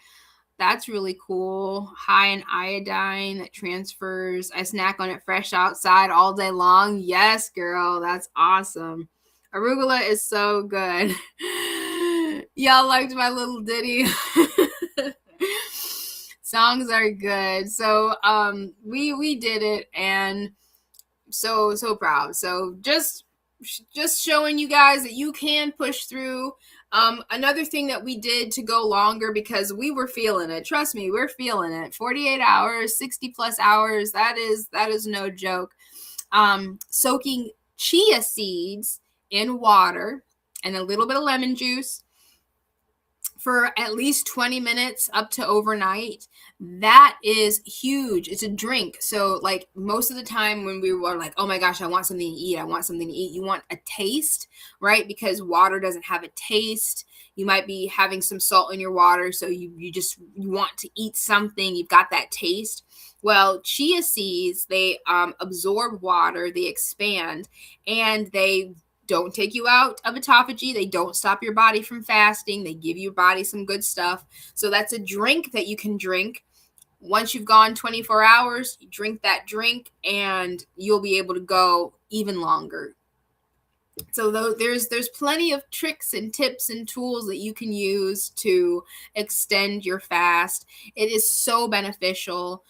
That's really cool. High in iodine that transfers. I snack on it fresh outside all day long. Yes, girl. That's awesome. Arugula is so good. Y'all liked my little ditty. Songs are good. So we did it, and so proud. So just showing you guys that you can push through. Another thing that we did to go longer, because we were feeling it. Trust me, we're feeling it. 48 hours, 60 plus hours. That is no joke. Soaking chia seeds in water and a little bit of lemon juice for at least 20 minutes up to overnight. That is huge. It's a drink. So like most of the time when we were like, oh my gosh, I want something to eat. You want a taste, right? Because water doesn't have a taste. You might be having some salt in your water. So you want to eat something. You've got that taste. Well, chia seeds, they absorb water, they expand, and they don't take you out of autophagy. They don't stop your body from fasting. They give your body some good stuff. So that's a drink that you can drink. Once you've gone 24 hours, you drink that drink and you'll be able to go even longer. So there's plenty of tricks and tips and tools that you can use to extend your fast. It is so beneficial.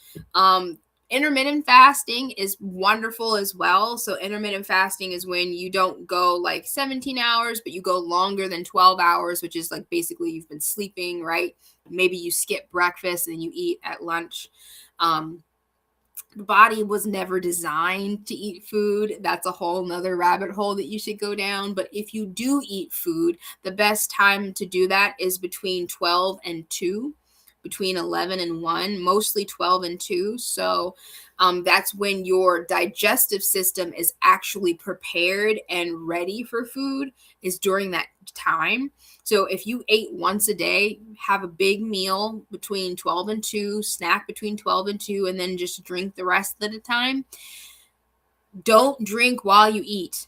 Intermittent fasting is wonderful as well. So intermittent fasting is when you don't go like 17 hours, but you go longer than 12 hours, which is like basically you've been sleeping, right? Maybe you skip breakfast and you eat at lunch. The body was never designed to eat food. That's a whole nother rabbit hole that you should go down. But if you do eat food, the best time to do that is between 12 and 2. Between 11 and 1, mostly 12 and 2. So that's when your digestive system is actually prepared and ready for food, is during that time. So if you ate once a day, have a big meal between 12 and 2, snack between 12 and 2, and then just drink the rest of the time. Don't drink while you eat.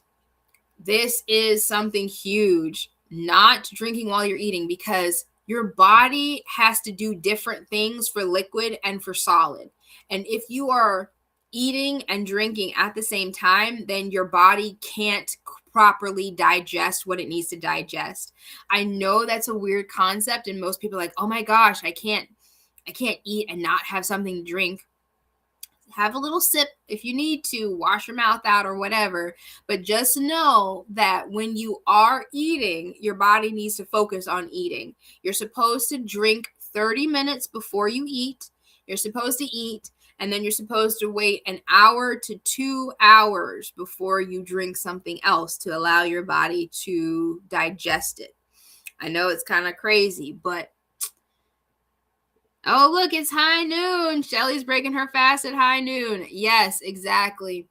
This is something huge. Not drinking while you're eating, because your body has to do different things for liquid and for solid. And if you are eating and drinking at the same time, then your body can't properly digest what it needs to digest. I know that's a weird concept, and most people are like, oh my gosh, I can't eat and not have something to drink. Have a little sip if you need to, wash your mouth out or whatever. But just know that when you are eating, your body needs to focus on eating. You're supposed to drink 30 minutes before you eat. You're supposed to eat, and then you're supposed to wait an hour to 2 hours before you drink something else to allow your body to digest it. I know it's kind of crazy, but oh, look, it's high noon. Shelly's breaking her fast at high noon. Yes, exactly.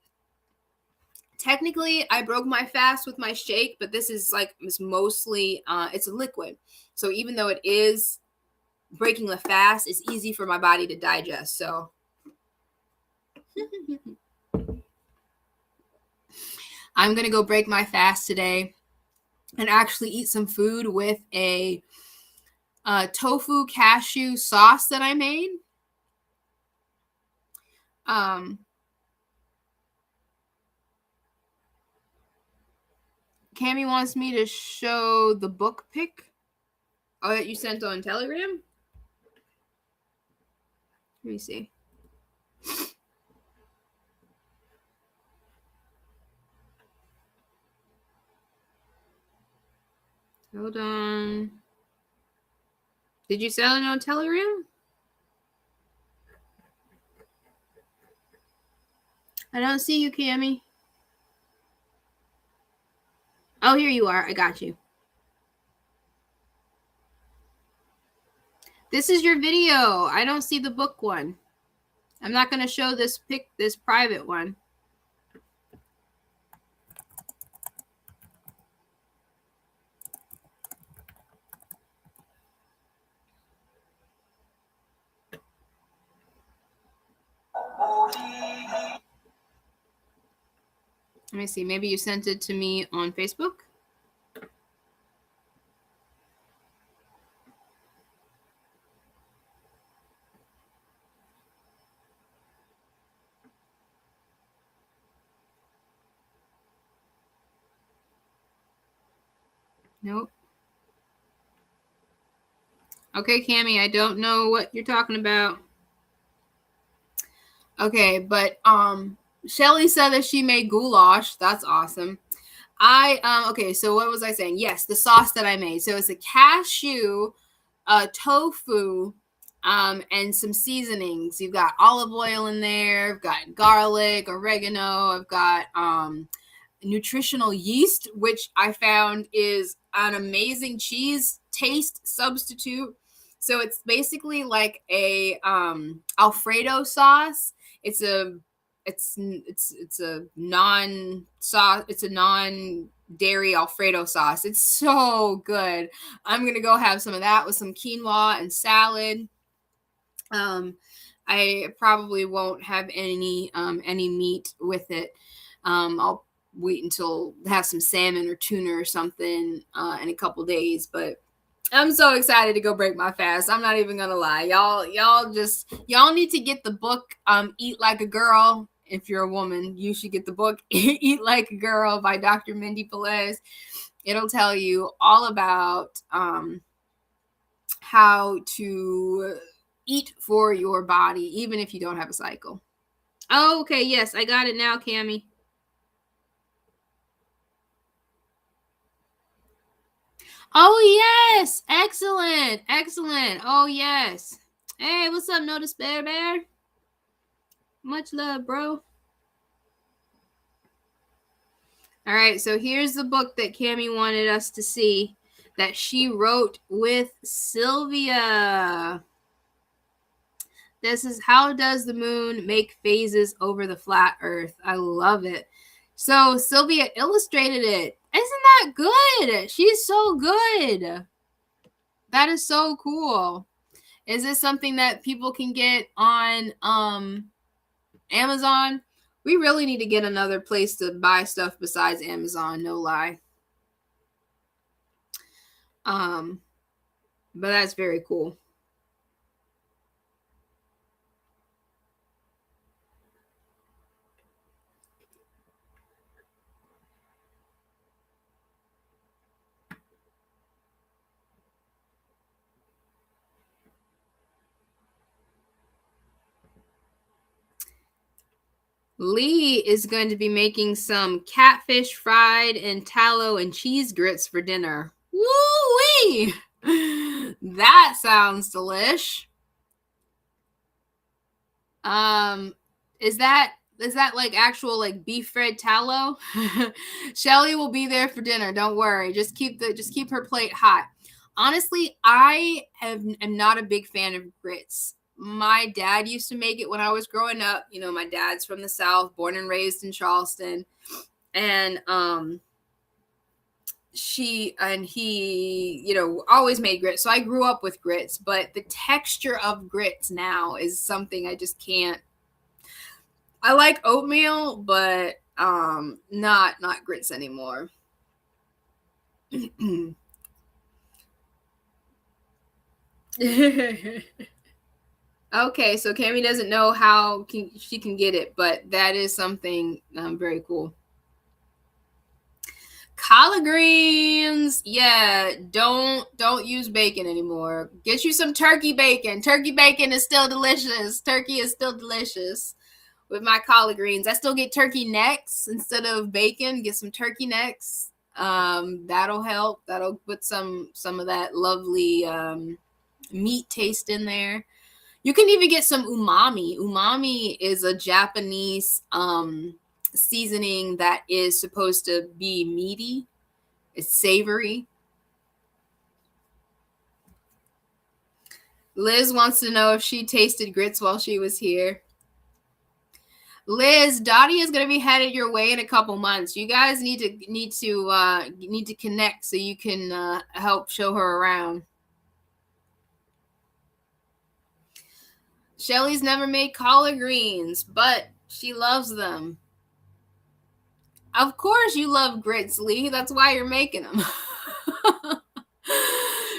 Technically, I broke my fast with my shake, but this is like, it's mostly, it's a liquid. So even though it is breaking the fast, it's easy for my body to digest. So I'm going to go break my fast today and actually eat some food with a tofu cashew sauce that I made. Cami wants me to show the book pic that you sent on Telegram. Let me see. Hold on. Did you sell it on Telegram? I don't see you, Cami. Oh, here you are. I got you. This is your video. I don't see the book one. I'm not going to show this private one. Let me see. Maybe you sent it to me on Facebook. Nope. Okay, Cami, I don't know what you're talking about. Okay, but Shelly said that she made goulash. That's awesome. Okay, so what was I saying? Yes, the sauce that I made. So it's a cashew, tofu, and some seasonings. You've got olive oil in there. I've got garlic, oregano. I've got nutritional yeast, which I found is an amazing cheese taste substitute. So it's basically like a Alfredo sauce. It's a non sauce. It's a non dairy Alfredo sauce. It's so good. I'm gonna go have some of that with some quinoa and salad. I probably won't have any meat with it. I'll wait until have some salmon or tuna or something in a couple days. But I'm so excited to go break my fast. I'm not even gonna lie. Y'all need to get the book Eat Like a Girl. If you're a woman, you should get the book Eat Like a Girl by Dr. Mindy Pelez. It'll tell you all about how to eat for your body, even if you don't have a cycle. Oh, okay. Yes, I got it now, Cami. Oh, yes. Excellent. Excellent. Oh, yes. Hey, what's up, Notice Bear? Much love, bro. All right, so here's the book that Cami wanted us to see that she wrote with Sylvia. This is How Does the Moon Make Phases Over the Flat Earth? I love it. So Sylvia illustrated it. Isn't that good? She's so good. That is so cool. Is this something that people can get on Amazon? We really need to get another place to buy stuff besides Amazon, no lie. But that's very cool. Lee is going to be making some catfish fried in tallow and cheese grits for dinner. Woo-wee! That sounds delish. Is that like actual like beef fed tallow? Shelly will be there for dinner. Don't worry. Just keep her plate hot. Honestly, am not a big fan of grits. My dad used to make it when I was growing up. You know, my dad's from the South, born and raised in Charleston, and he, you know, always made grits. So I grew up with grits, but the texture of grits now is something I just can't. I like oatmeal, but not grits anymore. Okay, so Cami doesn't know how she can get it, but that is something very cool. Collard greens, yeah. Don't use bacon anymore. Get you some turkey bacon. Turkey bacon is still delicious. Turkey is still delicious. With my collard greens, I still get turkey necks instead of bacon. Get some turkey necks. That'll help. That'll put some of that lovely meat taste in there. You can even get some umami. Umami is a Japanese seasoning that is supposed to be meaty. It's savory. Liz wants to know if she tasted grits while she was here. Liz, Dottie is going to be headed your way in a couple months. You guys need to connect so you can help show her around. Shelly's never made collard greens, but she loves them. Of course you love grits, Lee. That's why you're making them.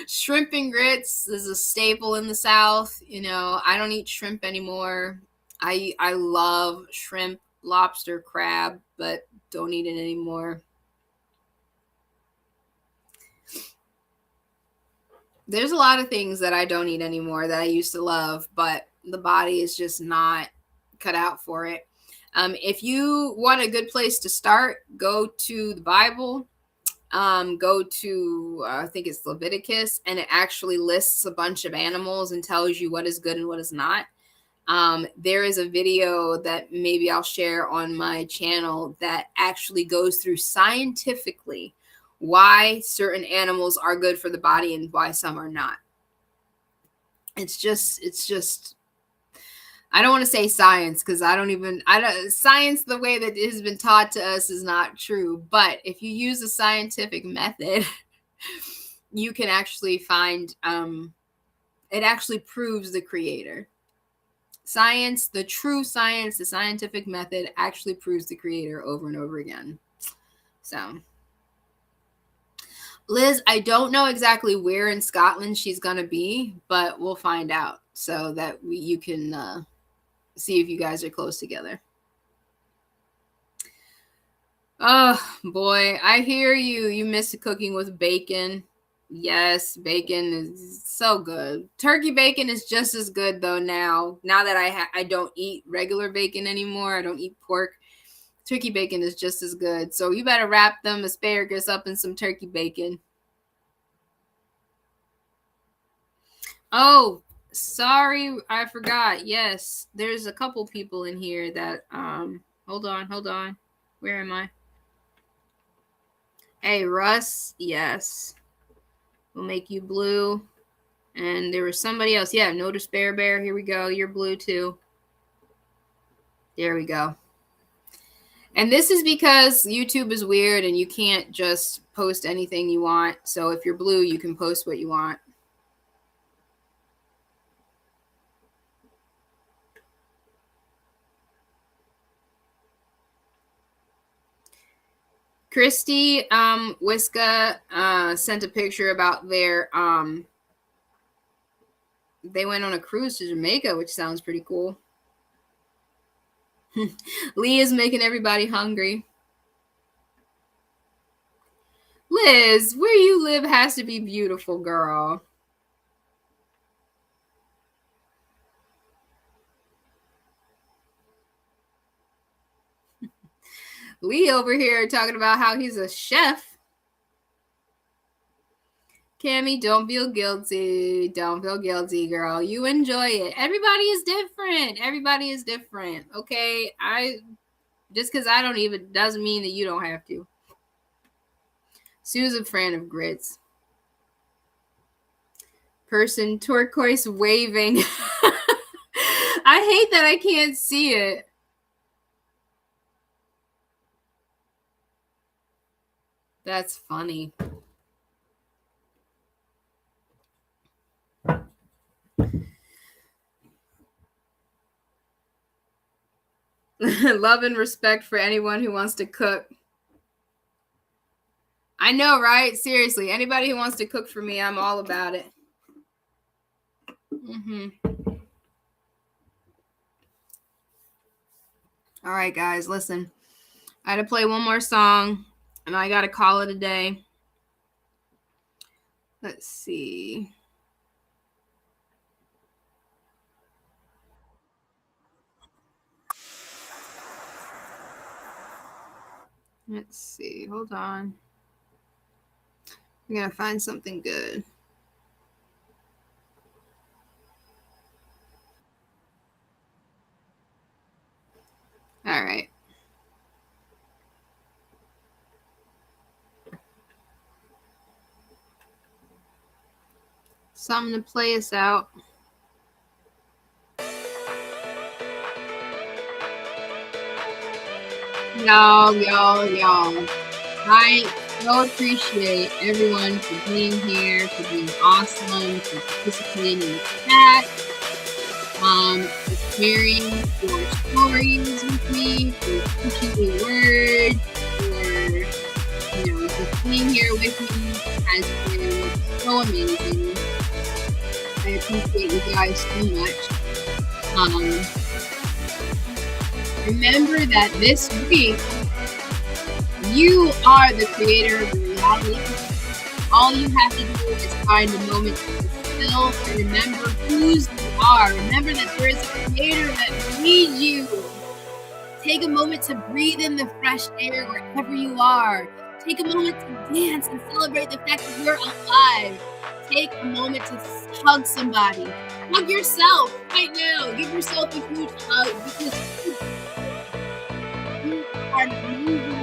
Shrimp and grits is a staple in the South. You know, I don't eat shrimp anymore. I love shrimp, lobster, crab, but don't eat it anymore. There's a lot of things that I don't eat anymore that I used to love, but the body is just not cut out for it. If you want a good place to start, go to the Bible. Go to I think it's Leviticus, and it actually lists a bunch of animals and tells you what is good and what is not. There is a video that maybe I'll share on my channel that actually goes through scientifically why certain animals are good for the body and why some are not. It's just I don't want to say science because science the way that it has been taught to us is not true. But if you use a scientific method, you can actually find it actually proves the creator. Science, the true science, the scientific method actually proves the creator over and over again. So, Liz, I don't know exactly where in Scotland she's going to be, but we'll find out so that you can see if you guys are close together. Oh, boy, I hear you. You miss cooking with bacon. Yes, bacon is so good. Turkey bacon is just as good though now. Now that I don't eat regular bacon anymore, I don't eat pork. Turkey bacon is just as good. So you better wrap them asparagus up in some turkey bacon. Oh, sorry, I forgot. Yes, there's a couple people in here that hold on. Where am I? Hey, Russ. Yes. We'll make you blue. And there was somebody else. Yeah, no despair bear. Here we go. You're blue too. There we go. And this is because YouTube is weird and you can't just post anything you want. So if you're blue, you can post what you want. Christy Wiska sent a picture about their they went on a cruise to Jamaica, which sounds pretty cool. Lee is making everybody hungry. Liz, where you live has to be beautiful, girl. Lee over here talking about how he's a chef. Cammy, don't feel guilty. Don't feel guilty, girl. You enjoy it. Everybody is different. Everybody is different. Okay? Just because I don't even doesn't mean that you don't have to. Sue's a fan of grits. Person turquoise waving. I hate that I can't see it. That's funny. Love and respect for anyone who wants to cook. I know, right? Seriously, anybody who wants to cook for me, I'm all about it. All right, guys, listen. I had to play one more song, and I got to call it a day. Let's see. Let's see. Hold on. I'm going to find something good. All right. Something to play us out. Y'all. I so appreciate everyone for being here, for being awesome, for participating in the chat, for sharing your stories with me, for teaching me words, for just being here with me has been so amazing. I appreciate you guys so much. Remember that this week, you are the creator of the reality. All you have to do is find a moment to fulfill and remember whose you are. Remember that there is a creator that needs you. Take a moment to breathe in the fresh air wherever you are. Take a moment to dance and celebrate the fact that you're alive. Take a moment to hug somebody. Hug yourself right now. Give yourself a huge hug because you are moving.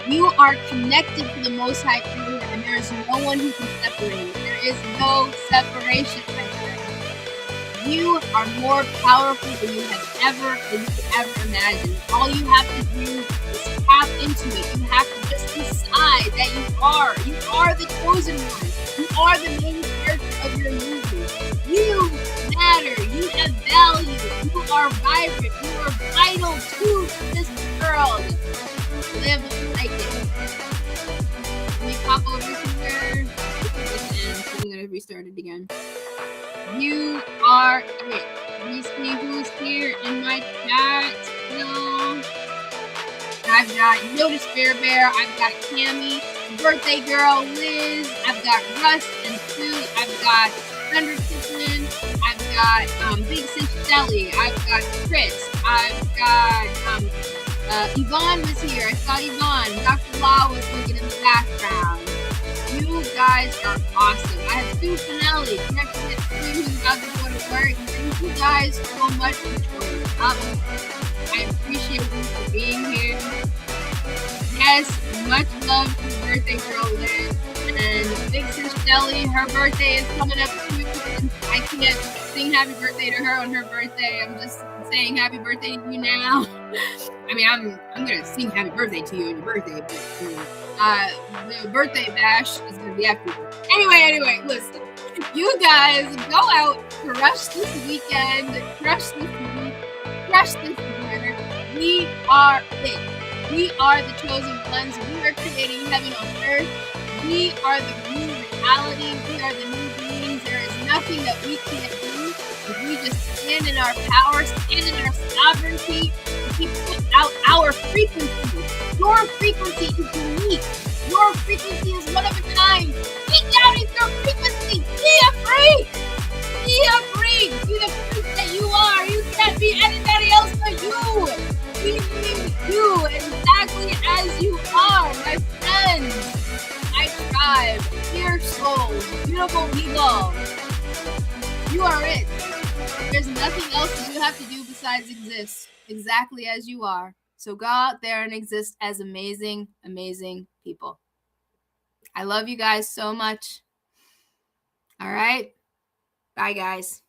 You are connected to the Most High Creator, and there is no one who can separate you. There is no separation, my friend. You are more powerful than you have ever imagined. All you have to do is tap into it. You have to just decide that you are. You are the chosen one. You are the main character of your movie. You matter. You have value. You are vibrant. You are vital to this world. Live like it. Let me pop over here. I'm going to restart it again. You are it. Let me see who's here in my chat. No. I've got Notice Bear Bear. I've got Cammy, Birthday Girl Liz. I've got Russ and Sue. I've got Thunder Kitchen. I've got Big Sis Shelly. I've got Chris. I've got Yvonne was here. I saw Yvonne. Dr. Law was looking in the background. You guys are awesome. I have Sue Finelli. Can't forget Sue who's about to go to work. Thank you guys so much for showing up. I appreciate you for being here. Yes, much love to Birthday Girl Liz. And Big Sis Shelly, her birthday is coming up too. I can't sing happy birthday to her on her birthday. I'm just saying happy birthday to you now. I mean, I'm gonna sing happy birthday to you on your birthday, but the birthday bash is gonna be after. Anyway, listen. You guys go out, crush this weekend, crush this week, crush this year. We are it. We are the chosen ones. We are creating heaven on earth. We are the new reality. We are the new beings. There is nothing that we can't do if we just stand in our power, stand in our sovereignty, and keep putting out our frequency. Your frequency is unique. Your frequency is one of a kind. Reach out in your frequency. Be a freak. Be a freak. Be the freak that you are. You can't be anybody else but you. We need you, and that alive, dear souls, beautiful people. You are it. There's nothing else that you have to do besides exist exactly as you are. So go out there and exist as amazing, amazing people. I love you guys so much. All right. Bye, guys.